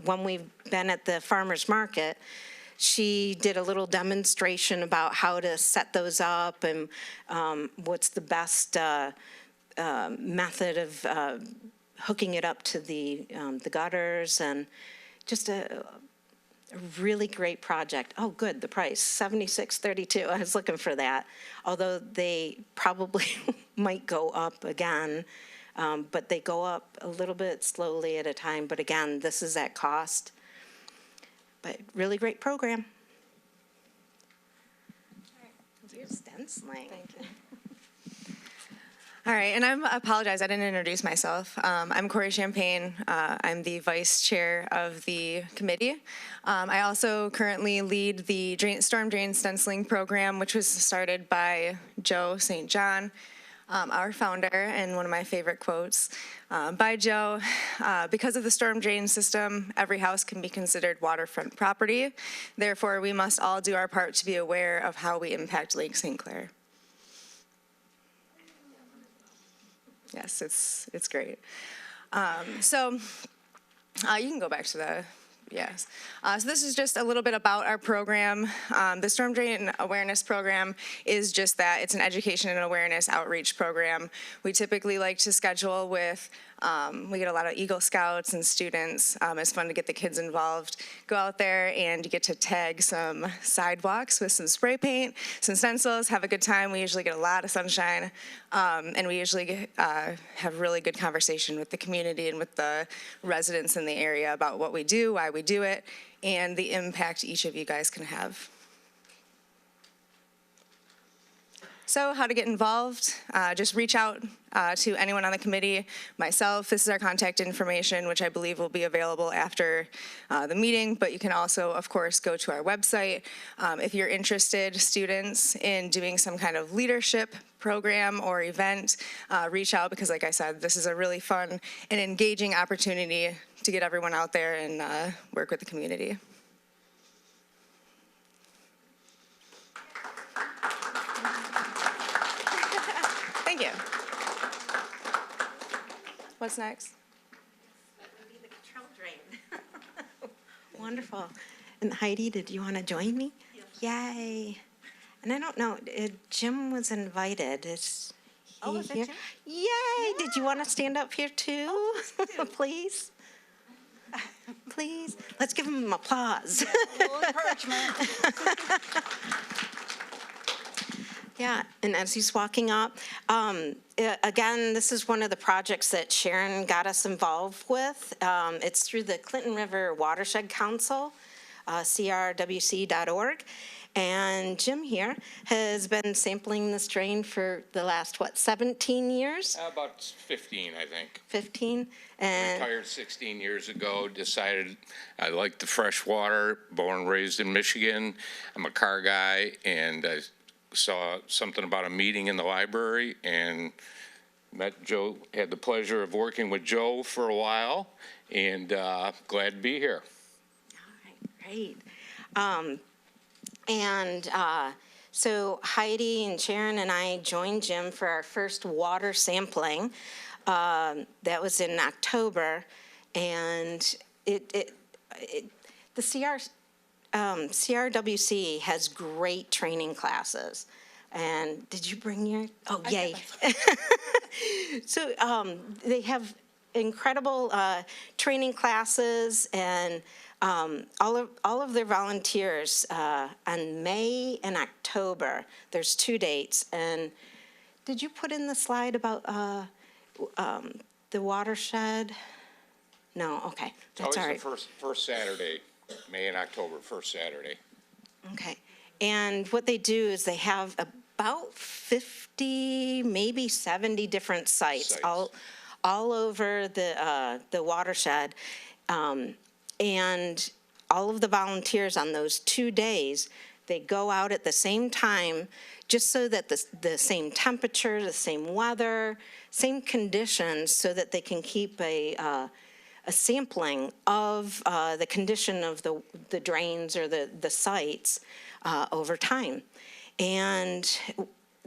when we've been at the farmer's market, she did a little demonstration about how to set those up and what's the best method of hooking it up to the gutters, and just a really great project. Oh, good, the price, $76.32. I was looking for that, although they probably might go up again, but they go up a little bit slowly at a time. But again, this is at cost. But really great program. You're stenciling. Thank you. All right, and I apologize, I didn't introduce myself. I'm Corey Champagne. I'm the vice chair of the committee. I also currently lead the storm drain stenciling program, which was started by Joe St. John. our founder, and one of my favorite quotes by Joe, because of the storm drain system, every house can be considered waterfront property. Therefore, we must all do our part to be aware of how we impact Lake St. Clair. Yes, it's great. So you can go back to the, yes. So this is just a little bit about our program. The Storm Drain Awareness Program is just that. It's an education and awareness outreach program. We typically like to schedule with, we get a lot of Eagle Scouts and students. It's fun to get the kids involved. Go out there and you get to tag some sidewalks with some spray paint, some stencils, have a good time. We usually get a lot of sunshine. And we usually have really good conversation with the community and with the residents in the area about what we do, why we do it, and the impact each of you guys can have. So how to get involved, just reach out to anyone on the committee, myself. This is our contact information, which I believe will be available after the meeting, but you can also, of course, go to our website. If you're interested, students, in doing some kind of leadership program or event, reach out, because like I said, this is a really fun and engaging opportunity to get everyone out there and work with the community. Thank you. What's next? That would be the control drain. Wonderful. And Heidi, did you want to join me? Yes. Yay. And I don't know, Jim was invited. Is he was it here? Jim? Yay. Yeah. Did you want to stand up here too? Please? Please? Let's give him applause. A little encouragement. Yeah, and as he's walking up, again, this is one of the projects that Sharon got us involved with. It's through the Clinton River Watershed Council, crwc.org. And Jim here has been sampling this drain for the last, 17 years? About 15, I think. 15? And Retired 16 years ago, decided I liked the fresh water, born and raised in Michigan. I'm a car guy, and I saw something about a meeting in the library and met Joe, had the pleasure of working with Joe for a while, and glad to be here. All right, great. So Heidi and Sharon and I joined Jim for our first water sampling. That was in October, and the CRWC has great training classes. And did you bring your? Oh, yay! So they have incredible training classes, and all of their volunteers on May and October. There's 2 dates. And did you put in the slide about the watershed? No. Okay, that's all right. It's always the first Saturday, May and October, first Saturday. Okay. And what they do is they have about 50, maybe 70 different sites. all over the watershed. And all of the volunteers on those 2 days, they go out at the same time, just so that the same temperature, the same weather, same conditions, so that they can keep a sampling of the condition of the drains or the sites over time. And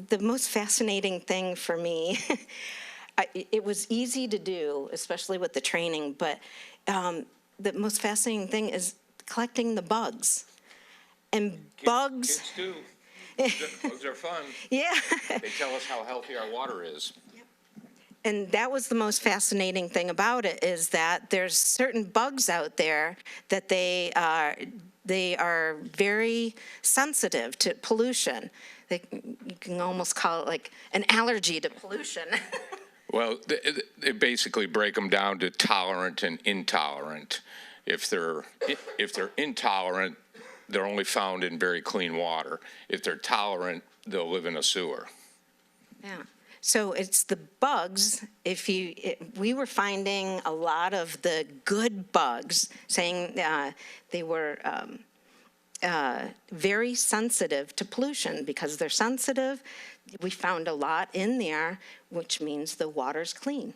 the most fascinating thing for me, it was easy to do, especially with the training, but the most fascinating thing is collecting the bugs. And bugs. Kids do. Bugs are fun. Yeah. They tell us how healthy our water is. And that was the most fascinating thing about it, is that there's certain bugs out there that they are very sensitive to pollution. You can almost call it like an allergy to pollution. Well, they basically break them down to tolerant and intolerant. If they're intolerant, they're only found in very clean water. If they're tolerant, they'll live in a sewer. Yeah. So it's the bugs. We were finding a lot of the good bugs, saying they were very sensitive to pollution. Because they're sensitive, we found a lot in there, which means the water's clean.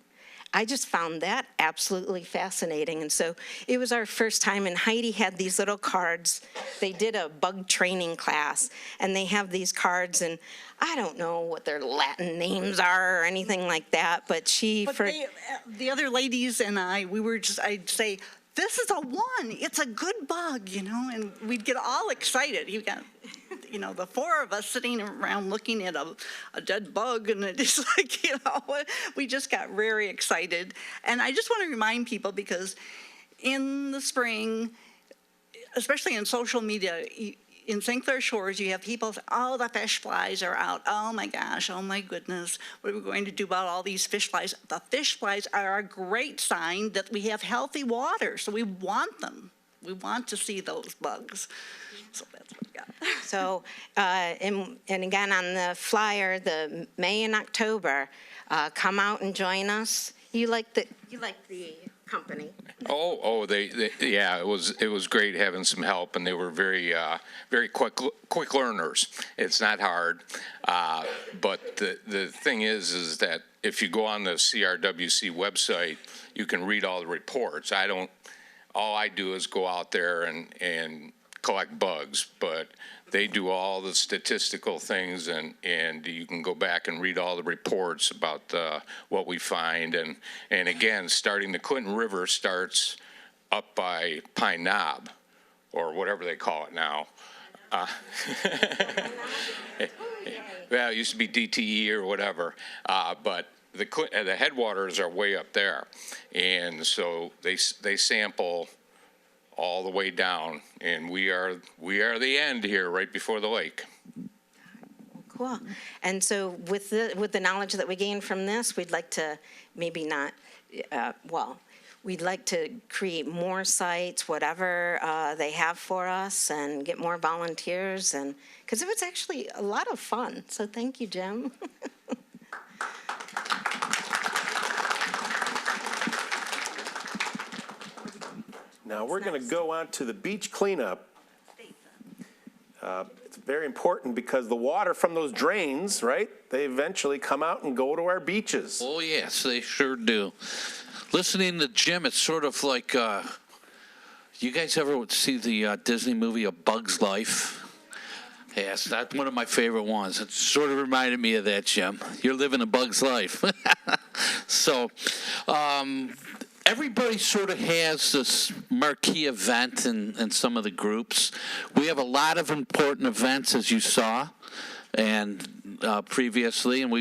I just found that absolutely fascinating. And so it was our first time, and Heidi had these little cards. They did a bug training class, and they have these cards, and I don't know what their Latin names are or anything like that, but the other ladies and I'd say, this is a 1, it's a good bug, and we'd get all excited. You got, the 4 of us sitting around looking at a dead bug, and it's like, we just got very excited. And I just want to remind people, because in the spring, especially in social media, in St. Clair Shores, you have people say, oh, the fish flies are out. Oh my gosh, oh my goodness, what are we going to do about all these fish flies? The fish flies are a great sign that we have healthy water, so we want them. We want to see those bugs. So that's what we got. So, and again, on the flyer, the May and October, come out and join us. You like the company. Yeah, it was great having some help, and they were very quick learners. It's not hard, but the thing is that if you go on the CRWC website, you can read all the reports. All I do is go out there and collect bugs, but they do all the statistical things, and you can go back and read all the reports about what we find. And again, the Clinton River starts up by Pine Knob, or whatever they call it now. Well, it used to be DTE or whatever, but the headwaters are way up there, and so they sample all the way down, and we are the end here, right before the lake. Cool. And so with the knowledge that we gained from this, we'd like to we'd like to create more sites, whatever they have for us, and get more volunteers, and because it was actually a lot of fun. So thank you, Jim. Now we're going to go on to the beach cleanup. It's very important because the water from those drains, right, they eventually come out and go to our beaches. Oh, yes, they sure do. Listening to Jim, it's sort of like, you guys ever see the Disney movie A Bug's Life? Yes, that's one of my favorite ones. It sort of reminded me of that, Jim. You're living a bug's life. So, everybody sort of has this marquee event in some of the groups. We have a lot of important events, as you saw, and previously, and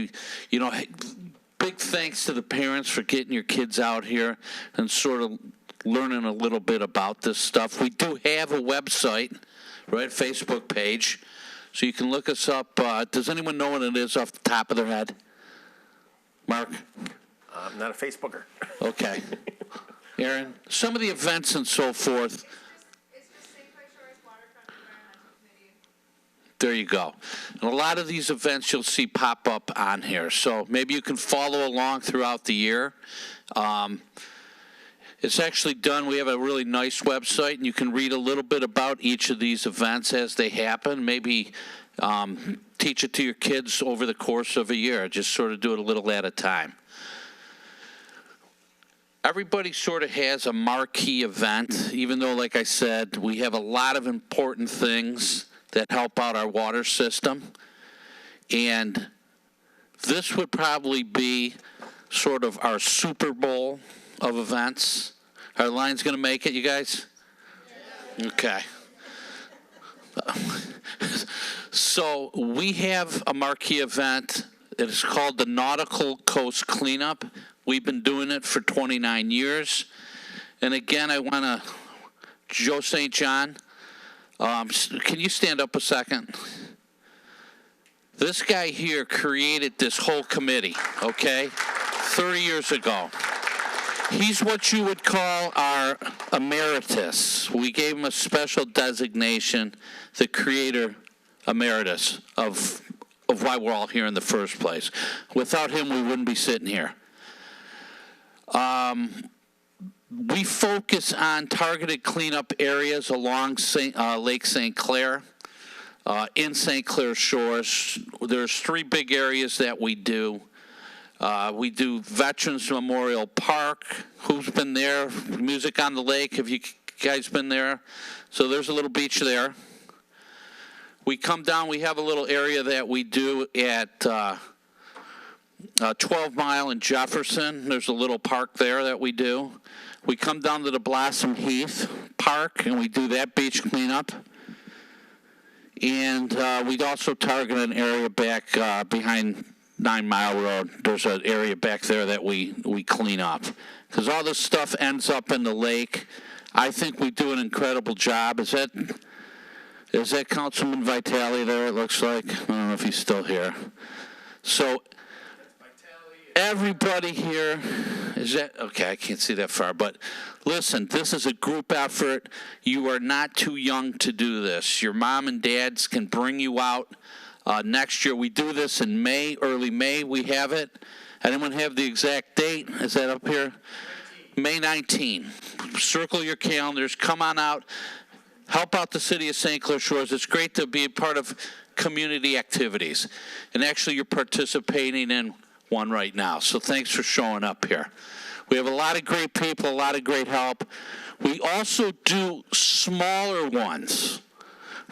big thanks to the parents for getting your kids out here and sort of learning a little bit about this stuff. We do have a website, right, Facebook page, so you can look us up. Does anyone know what it is off the top of their head? Mark? I'm not a Facebooker. Okay. Aaron, some of the events and so forth. It's just St. Clair Shores Waterfront Environmental Committee. There you go. And a lot of these events you'll see pop up on here. So maybe you can follow along throughout the year. It's actually done. We have a really nice website, and you can read a little bit about each of these events as they happen. Maybe teach it to your kids over the course of a year. Just sort of do it a little at a time. Everybody sort of has a marquee event, even though, like I said, we have a lot of important things that help out our water system. And this would probably be sort of our Super Bowl of events. Our line's going to make it, you guys? Okay. So we have a marquee event. It is called the Nautical Coast Cleanup. We've been doing it for 29 years. And again, I want to, Joe St. John, can you stand up a second? This guy here created this whole committee, okay, 30 years ago. He's what you would call our emeritus. We gave him a special designation, the creator emeritus of why we're all here in the first place. Without him, we wouldn't be sitting here. We focus on targeted cleanup areas along Lake St. Clair, in St. Clair Shores. There's 3 big areas that we do. We do Veterans Memorial Park. Who's been there? Music on the Lake. Have you guys been there? So there's a little beach there. We come down. We have a little area that we do at 12 Mile in Jefferson. There's a little park there that we do. We come down to the Blossom Heath Park, and we do that beach cleanup. And we'd also target an area back behind 9 Mile Road. There's an area back there that we clean up. Because all this stuff ends up in the lake. I think we do an incredible job. Is that Councilman Vitale there, it looks like? I don't know if he's still here. So everybody here, is that, okay, I can't see that far, but listen, this is a group effort. You are not too young to do this. Your mom and dads can bring you out next year. We do this in May, early May, we have it. Anyone have the exact date? Is that up here? May 19. Circle your calendars, come on out. Help out the city of St. Clair Shores. It's great to be a part of community activities. And actually, you're participating in one right now. So thanks for showing up here. We have a lot of great people, a lot of great help. We also do smaller ones.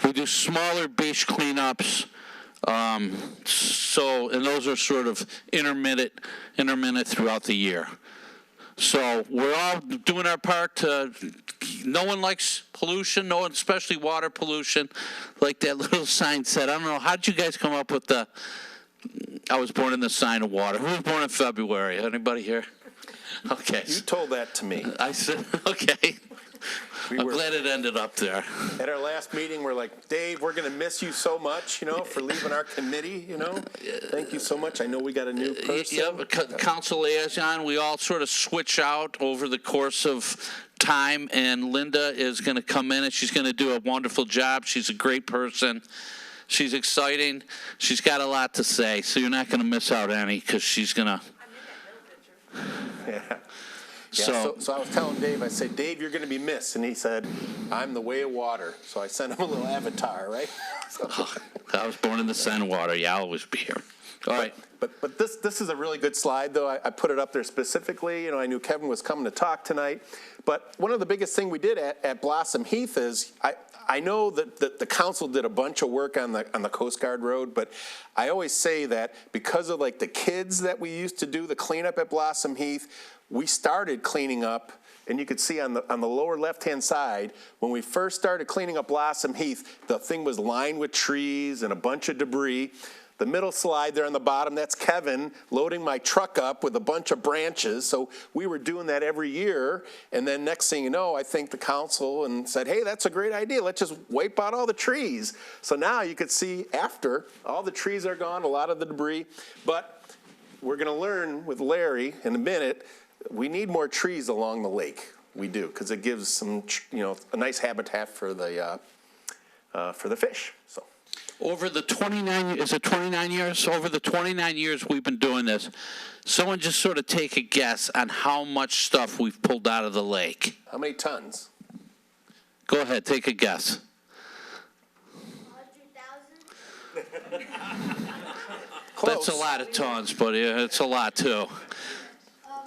We do smaller beach cleanups. And those are sort of intermittent throughout the year. So we're all doing our part. No one likes pollution, no one, especially water pollution, like that little sign said. I don't know, how did you guys come up with the, I was born in the sign of water? Who was born in February? Anybody here? Okay. You told that to me. I said, okay. I'm glad it ended up there. At our last meeting, we're like, Dave, we're going to miss you so much, for leaving our committee, Thank you so much. I know we got a new person. Yeah, council liaison, we all sort of switch out over the course of time, and Linda is going to come in, and she's going to do a wonderful job. She's a great person. She's exciting. She's got a lot to say, so you're not going to miss out any, because she's going to... Yeah. So I was telling Dave, I said, Dave, you're going to be missed. And he said, I'm the way of water. So I sent him a little avatar, right? I was born in the sign of water. Yeah, I'll always be here. All right. But this is a really good slide, though. I put it up there specifically. I knew Kevin was coming to talk tonight. But one of the biggest thing we did at Blossom Heath is I know that the council did a bunch of work on the Coast Guard Road, but I always say that because of the kids that we used to do the cleanup at Blossom Heath, we started cleaning up, and you could see on the lower left-hand side, when we first started cleaning up Blossom Heath, the thing was lined with trees and a bunch of debris. The middle slide there on the bottom, that's Kevin loading my truck up with a bunch of branches. So we were doing that every year. And then next thing you know, I thanked the council and said, hey, that's a great idea. Let's just wipe out all the trees. So now you could see after, all the trees are gone, a lot of the debris. But we're going to learn with Larry in a minute, we need more trees along the lake. We do, because it gives some, a nice habitat for the fish. So. Over the 29 years? Over the 29 years we've been doing this, someone just sort of take a guess on how much stuff we've pulled out of the lake. How many tons? Go ahead, take a guess. 100,000? That's a lot of tons, but it's a lot too. 15,000?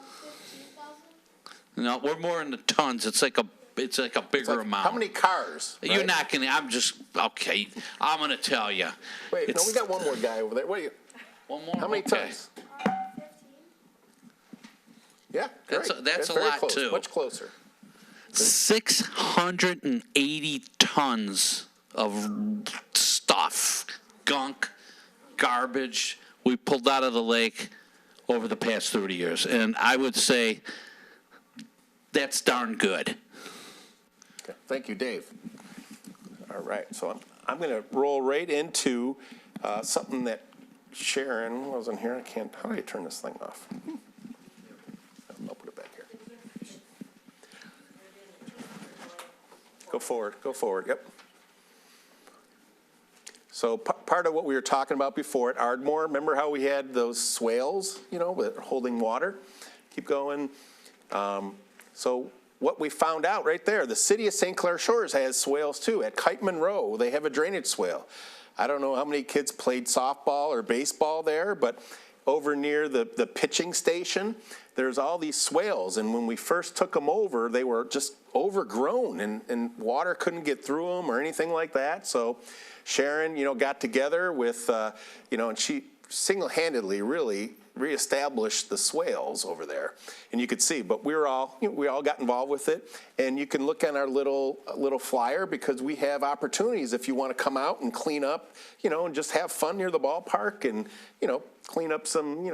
No, we're more in the tons. It's like a bigger amount. How many cars? Right? You're not going to, okay, I'm going to tell you. Wait, no, we got one more guy over there. What are you? One more? How many tons? 15. Yeah, great. That's a very lot, close, too. Much closer. 680 tons of stuff, gunk, garbage we pulled out of the lake over the past 30 years. And I would say that's darn good. Okay. Thank you, Dave. All right, so I'm going to roll right into something that Sharon wasn't here. How do I turn this thing off? I'll put it back here. Go forward, yep. So part of what we were talking about before at Ardmore, remember how we had those swales, with holding water? Keep going. So what we found out right there, the city of St. Clair Shores has swales too. At Kite Monroe, they have a drainage swale. I don't know how many kids played softball or baseball there, but over near the pitching station, there's all these swales. And when we first took them over, they were just overgrown and water couldn't get through them or anything like that. So Sharon, got together with, and she single-handedly really reestablished the swales over there. And you could see, but we all got involved with it. And you can look on our little flyer because we have opportunities if you want to come out and clean up, and just have fun near the ballpark and, clean up some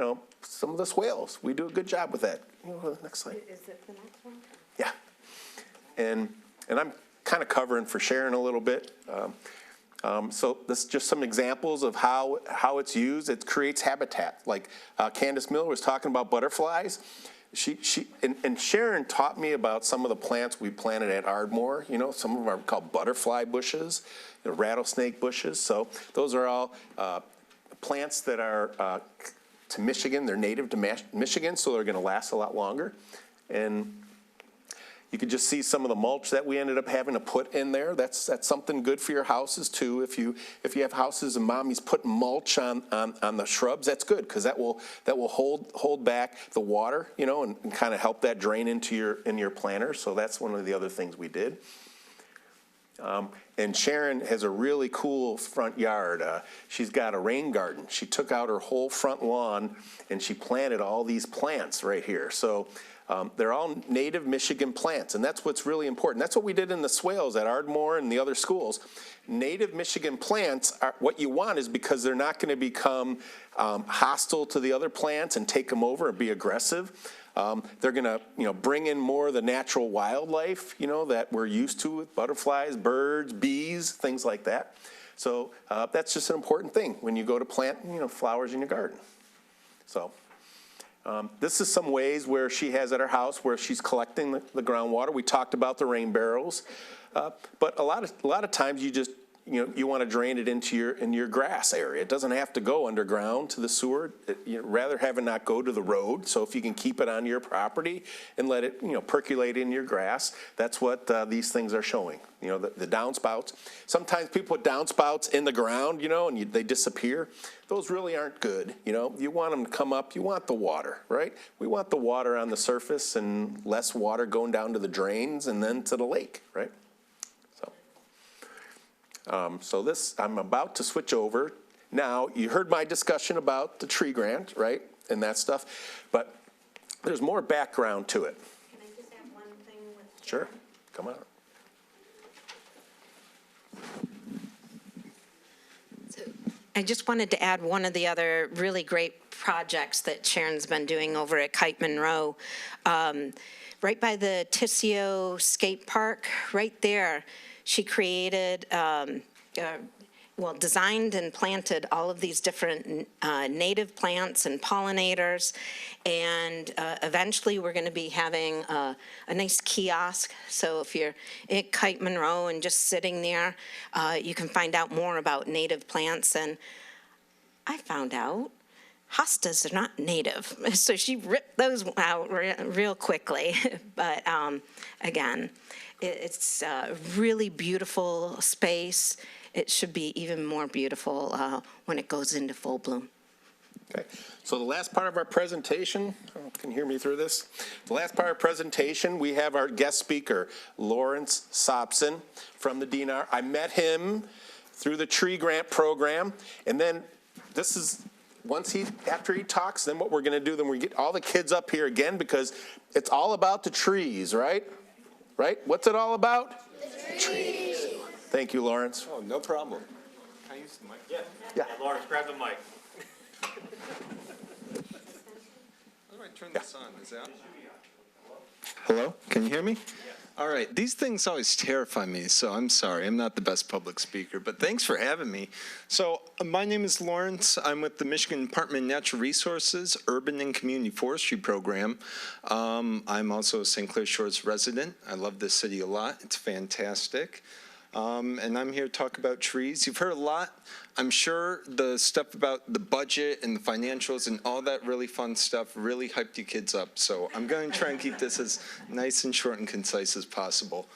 of the swales. We do a good job with that. Next slide. Is it the next one? Yeah. And I'm kind of covering for Sharon a little bit. So this is just some examples of how it's used. It creates habitat. Like Candace Miller was talking about butterflies. And Sharon taught me about some of the plants we planted at Ardmore. Some of them are called butterfly bushes, rattlesnake bushes. So those are all plants that are to Michigan. They're native to Michigan, so they're going to last a lot longer. And you can just see some of the mulch that we ended up having to put in there. That's something good for your houses too. If you have houses and mommy's putting mulch on the shrubs, that's good because that will hold back the water, and kind of help that drain into your planters. So that's one of the other things we did. And Sharon has a really cool front yard. She's got a rain garden. She took out her whole front lawn and she planted all these plants right here. So they're all native Michigan plants, and that's what's really important. That's what we did in the swales at Ardmore and the other schools. Native Michigan plants, what you want is because they're not going to become hostile to the other plants and take them over and be aggressive. They're going to, bring in more of the natural wildlife, that we're used to with butterflies, birds, bees, things like that. So that's just an important thing when you go to plant, flowers in your garden. So. This is some ways where she has at her house where she's collecting the groundwater. We talked about the rain barrels, but a lot of times you just you want to drain it into your grass area. It doesn't have to go underground to the sewer. You'd rather have it not go to the road. So if you can keep it on your property and let it percolate in your grass, that's what these things are showing. The downspouts. Sometimes people put downspouts in the ground, and they disappear. Those really aren't good. You want them to come up. You want the water, right? We want the water on the surface and less water going down to the drains and then to the lake, right? So this, I'm about to switch over. Now, you heard my discussion about the tree grant, right, and that stuff, but there's more background to it. Can I just add one thing with Sure, come on. I just wanted to add one of the other really great projects that Sharon's been doing over at Kite Monroe. Right by the Tissio Skate Park, right there, she created, designed and planted all of these different native plants and pollinators. And eventually we're going to be having a nice kiosk. So if you're at Kite Monroe and just sitting there, you can find out more about native plants. And I found out hostas are not native. So she ripped those out real quickly. But again, it's a really beautiful space. It should be even more beautiful when it goes into full bloom. Okay, so the last part of our presentation, can you hear me through this? The last part of our presentation, we have our guest speaker, Lawrence Sobson from the DNR. I met him through the tree grant program, and then this is, after he talks, then what we're gonna do, then we get all the kids up here again because it's all about the trees, right? Right? What's it all about? The trees. Thank you, Lawrence. Oh, no problem. Can I use the mic? Yeah. Lawrence, grab the mic. How do I turn this on? Is that? Hello? Can you hear me? All right. These things always terrify me, so I'm sorry. I'm not the best public speaker, but thanks for having me. So my name is Lawrence. I'm with the Michigan Department of Natural Resources Urban and Community Forestry Program. I'm also a St. Clair Shores resident. I love this city a lot. It's fantastic. and I'm here to talk about trees. You've heard a lot. I'm sure the stuff about the budget and the financials and all that really fun stuff really hyped you kids up. So I'm going to try and keep this as nice and short and concise as possible.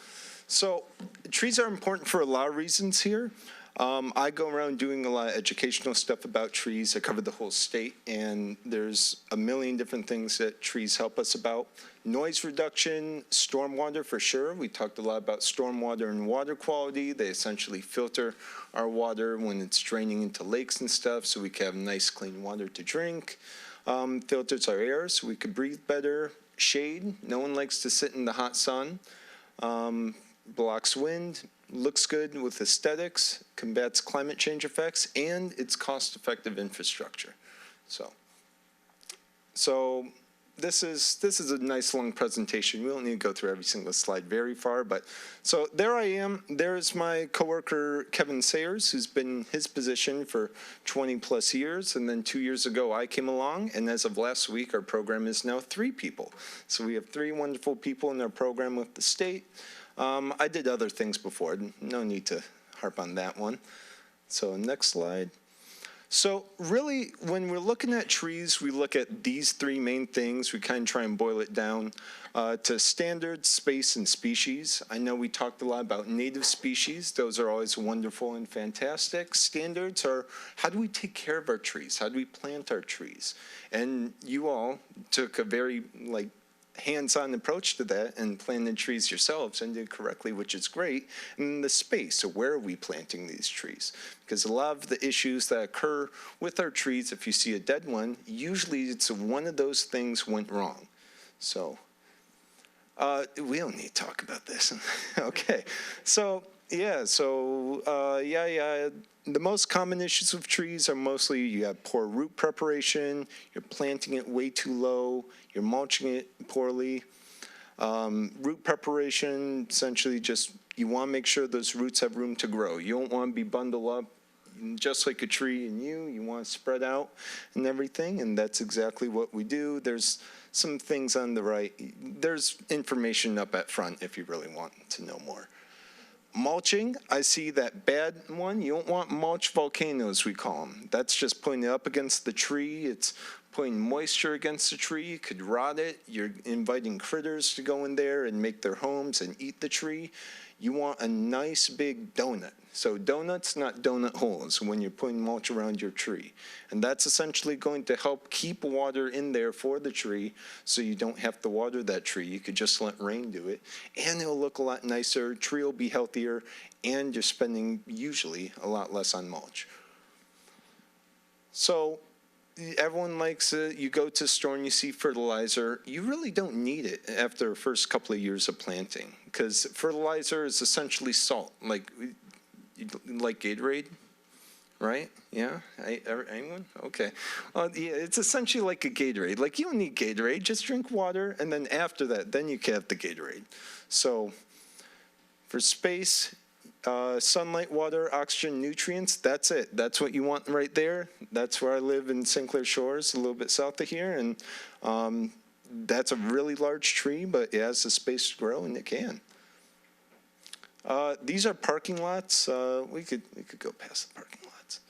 So trees are important for a lot of reasons here. I go around doing a lot of educational stuff about trees. I cover the whole state, and there's a million different things that trees help us about. Noise reduction, stormwater for sure. We talked a lot about stormwater and water quality. They essentially filter our water when it's draining into lakes and stuff, so we can have nice, clean water to drink. Filters our air so we could breathe better. Shade, no one likes to sit in the hot sun. Blocks wind, looks good with aesthetics, combats climate change effects, and it's cost-effective infrastructure. So this is a nice long presentation. We don't need to go through every single slide very far, but so there I am. There's my coworker Kevin Sayers, who's been in his position for 20 plus years, and then 2 years ago I came along, and as of last week our program is now 3 people. So we have 3 wonderful people in our program with the state. I did other things before, no need to harp on that one. So next slide. So really, when we're looking at trees, we look at these 3 main things. We kind of try and boil it down to standards, space, and species. I know we talked a lot about native species. Those are always wonderful and fantastic. Standards are, how do we take care of our trees? How do we plant our trees? And you all took a very, hands-on approach to that and planted trees yourselves and did correctly, which is great. And the space, so where are we planting these trees? Because a lot of the issues that occur with our trees, if you see a dead one, usually it's one of those things went wrong. So we don't need to talk about this. Okay. The most common issues with trees are mostly you have poor root preparation, you're planting it way too low, you're mulching it poorly. Root preparation, essentially just, you want to make sure those roots have room to grow. You don't want to be bundled up just like a tree and you want to spread out and everything, and that's exactly what we do. There's some things on the right. There's information up at front if you really want to know more. Mulching, I see that bad one. You don't want mulch volcanoes, we call them. That's just putting it up against the tree. It's putting moisture against the tree. You could rot it. You're inviting critters to go in there and make their homes and eat the tree. You want a nice big donut. So donuts, not donut holes, when you're putting mulch around your tree. And that's essentially going to help keep water in there for the tree so you don't have to water that tree. You could just let rain do it. And it'll look a lot nicer, tree will be healthier, and you're spending usually a lot less on mulch. So everyone likes it. You go to the store and you see fertilizer. You really don't need it after the first couple of years of planting because fertilizer is essentially salt. Like Gatorade, right? Yeah? Anyone? Okay. It's essentially like a Gatorade. You don't need Gatorade. Just drink water, and then after that, then you can have the Gatorade. So for space, sunlight, water, oxygen, nutrients, that's it. That's what you want right there. That's where I live in St. Clair Shores, a little bit south of here, and that's a really large tree, but it has the space to grow, and it can. These are parking lots. We could go past the parking lots.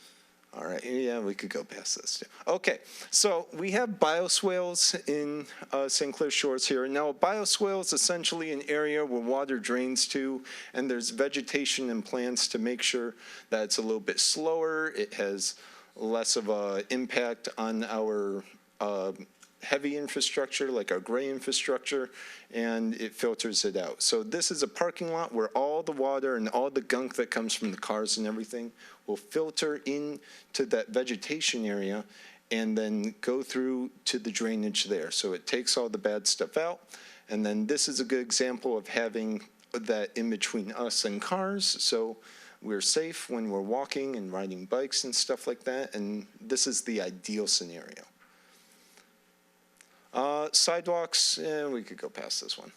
All right, yeah, we could go past this too. Okay, so we have bioswales in St. Clair Shores here. Now, a bioswale is essentially an area where water drains to, and there's vegetation and plants to make sure that it's a little bit slower. It has less of an impact on our heavy infrastructure, like our gray infrastructure, and it filters it out. So this is a parking lot where all the water and all the gunk that comes from the cars and everything will filter into that vegetation area and then go through to the drainage there. So it takes all the bad stuff out. And then this is a good example of having that in between us and cars. So we're safe when we're walking and riding bikes and stuff like that. And this is the ideal scenario. Sidewalks, we could go past this one.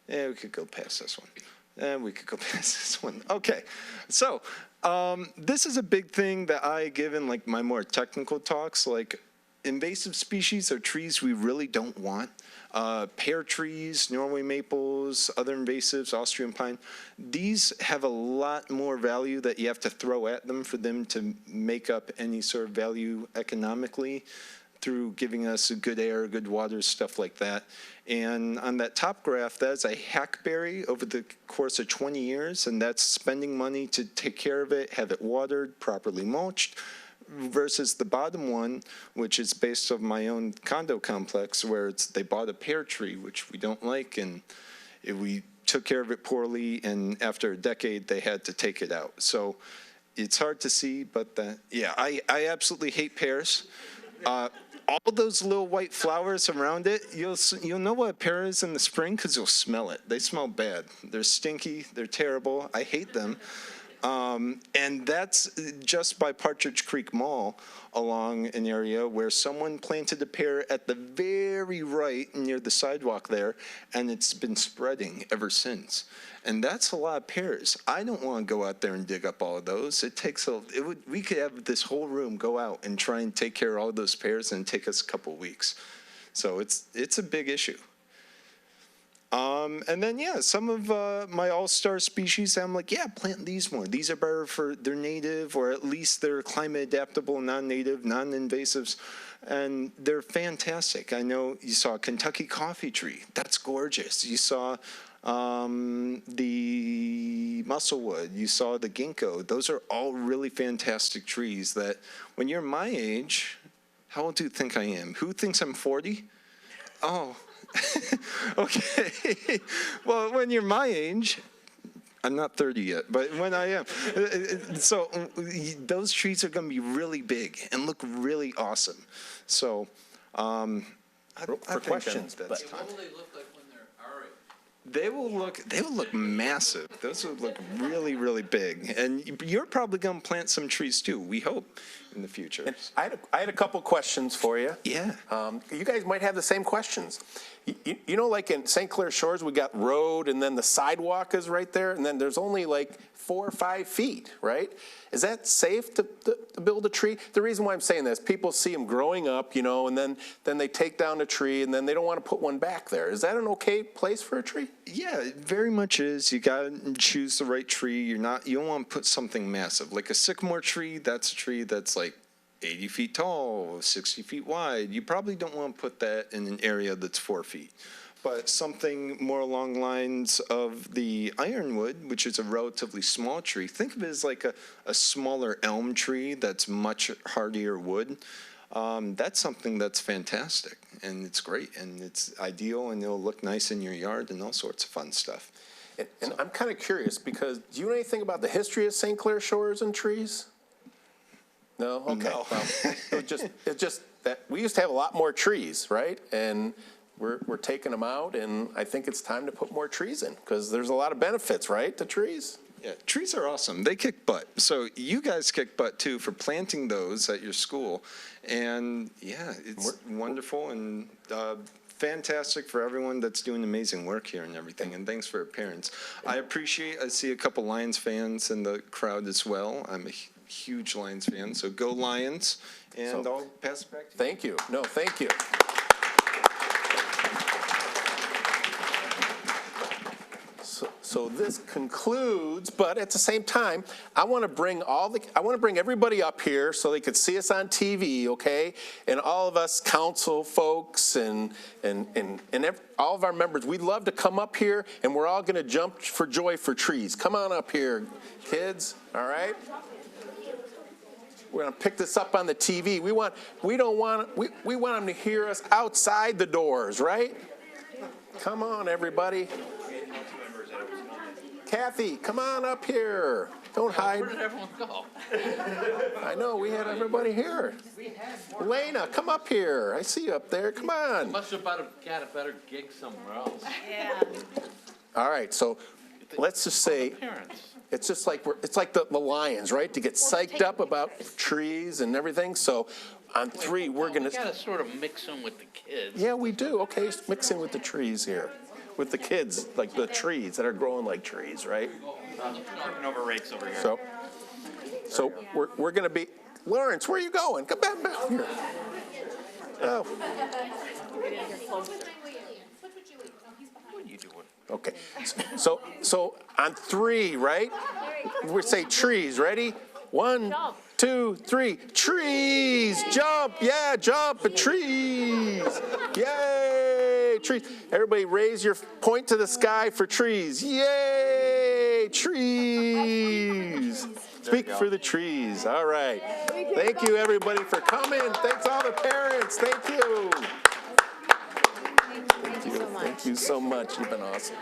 We could go past this one. We could go past this one. Okay, so this is a big thing that I give in my more technical talks. Invasive species are trees we really don't want. Pear trees, Norway maples, other invasives, Austrian pine, these have a lot more value that you have to throw at them for them to make up any sort of value economically through giving us a good air, good water, stuff like that. And on that top graph, that's a hackberry over the course of 20 years, and that's spending money to take care of it, have it watered, properly mulched, versus the bottom one, which is based on my own condo complex, where they bought a pear tree, which we don't like, and we took care of it poorly, and after a decade, they had to take it out. So it's hard to see, but yeah, I absolutely hate pears. All those little white flowers around it, you'll know what a pear is in the spring because you'll smell it. They smell bad. They're stinky. They're terrible. I hate them. And that's just by Partridge Creek Mall along an area where someone planted a pear at the very right near the sidewalk there, and it's been spreading ever since. And that's a lot of pears. I don't want to go out there and dig up all of those. We could have this whole room go out and try and take care of all of those pears, and take us a couple weeks. So it's a big issue. And then, yeah, some of my all-star species, I'm like, yeah, plant these more. These are better they're native, or at least they're climate adaptable, non-native, non-invasives, and they're fantastic. I know you saw a Kentucky coffee tree. That's gorgeous. You saw the musclewood. You saw the ginkgo. Those are all really fantastic trees that when you're my age, how old do you think I am? Who thinks I'm 40? Oh. Okay. Well, when you're my age, I'm not 30 yet, but when I am, so those trees are going to be really big and look really awesome. So, I think questions, that's but time. What will they look like when they're our age? They will look massive. Those will look really, really big. And you're probably going to plant some trees too, we hope, in the future. And I had a couple questions for you. Yeah. You guys might have the same questions. You know, like in St. Clair Shores, we got road, and then the sidewalk is right there, and then there's only like 4 or 5 feet, right? Is that safe to build a tree? The reason why I'm saying this, people see them growing up, you know, and then they take down a tree, and then they don't want to put one back there. Is that an okay place for a tree? Yeah, it very much is. You got to choose the right tree. You don't want to put something massive. Like a sycamore tree, that's a tree that's like 80 feet tall, 60 feet wide. You probably don't want to put that in an area that's 4 feet. But something more along the lines of the ironwood, which is a relatively small tree. Think of it as like a smaller elm tree that's much hardier wood. That's something that's fantastic, and it's great, and it's ideal, and it'll look nice in your yard and all sorts of fun stuff. And I'm kind of curious, because do you know anything about the history of St. Clair Shores and trees? No? Okay. No. Well, it's just that we used to have a lot more trees, right? And we're taking them out, and I think it's time to put more trees in, because there's a lot of benefits, right, to trees? Yeah, trees are awesome. They kick butt. So you guys kick butt, too, for planting those at your school. And, yeah, it's wonderful and fantastic for everyone that's doing amazing work here and everything. And thanks for your parents. I see a couple Lions fans in the crowd as well. I'm a huge Lions fan, so go Lions. And I'll pass it back to you. Thank you. No, thank you. So this concludes, but at the same time, I want to bring everybody up here so they could see us on TV, okay? And all of us council folks and all of our members, we'd love to come up here, and we're all going to jump for joy for trees. Come on up here, kids. All right? We're going to pick this up on the TV. We want them to hear us outside the doors, right? Come on, everybody. Kathy, come on up here. Don't hide. Where did everyone go? I know, we had everybody here. Lena, come up here. I see you up there. Come on. Must have got a better gig somewhere else. Yeah. All right, so let's just say Parents. it's just like it's like the Lions, right? To get psyched up about trees and everything. So on 3, we're going We got to sort of mix them with the kids. Yeah, we do. Okay, mix in with the trees here. With the kids, like the trees that are growing like trees, right? Tripping over rakes over here. So we're going to be, Lawrence, where are you going? Come back here. Oh. Okay. So on 3, right? We say trees. Ready? 1, 2, 3. Trees. Jump. Yeah, jump. Trees. Yay. Trees. Everybody raise your point to the sky for trees. Yay. Trees. Speak for the trees. All right. Thank you, everybody, for coming. Thanks all the parents. Thank you. Thank you so much. You've been awesome.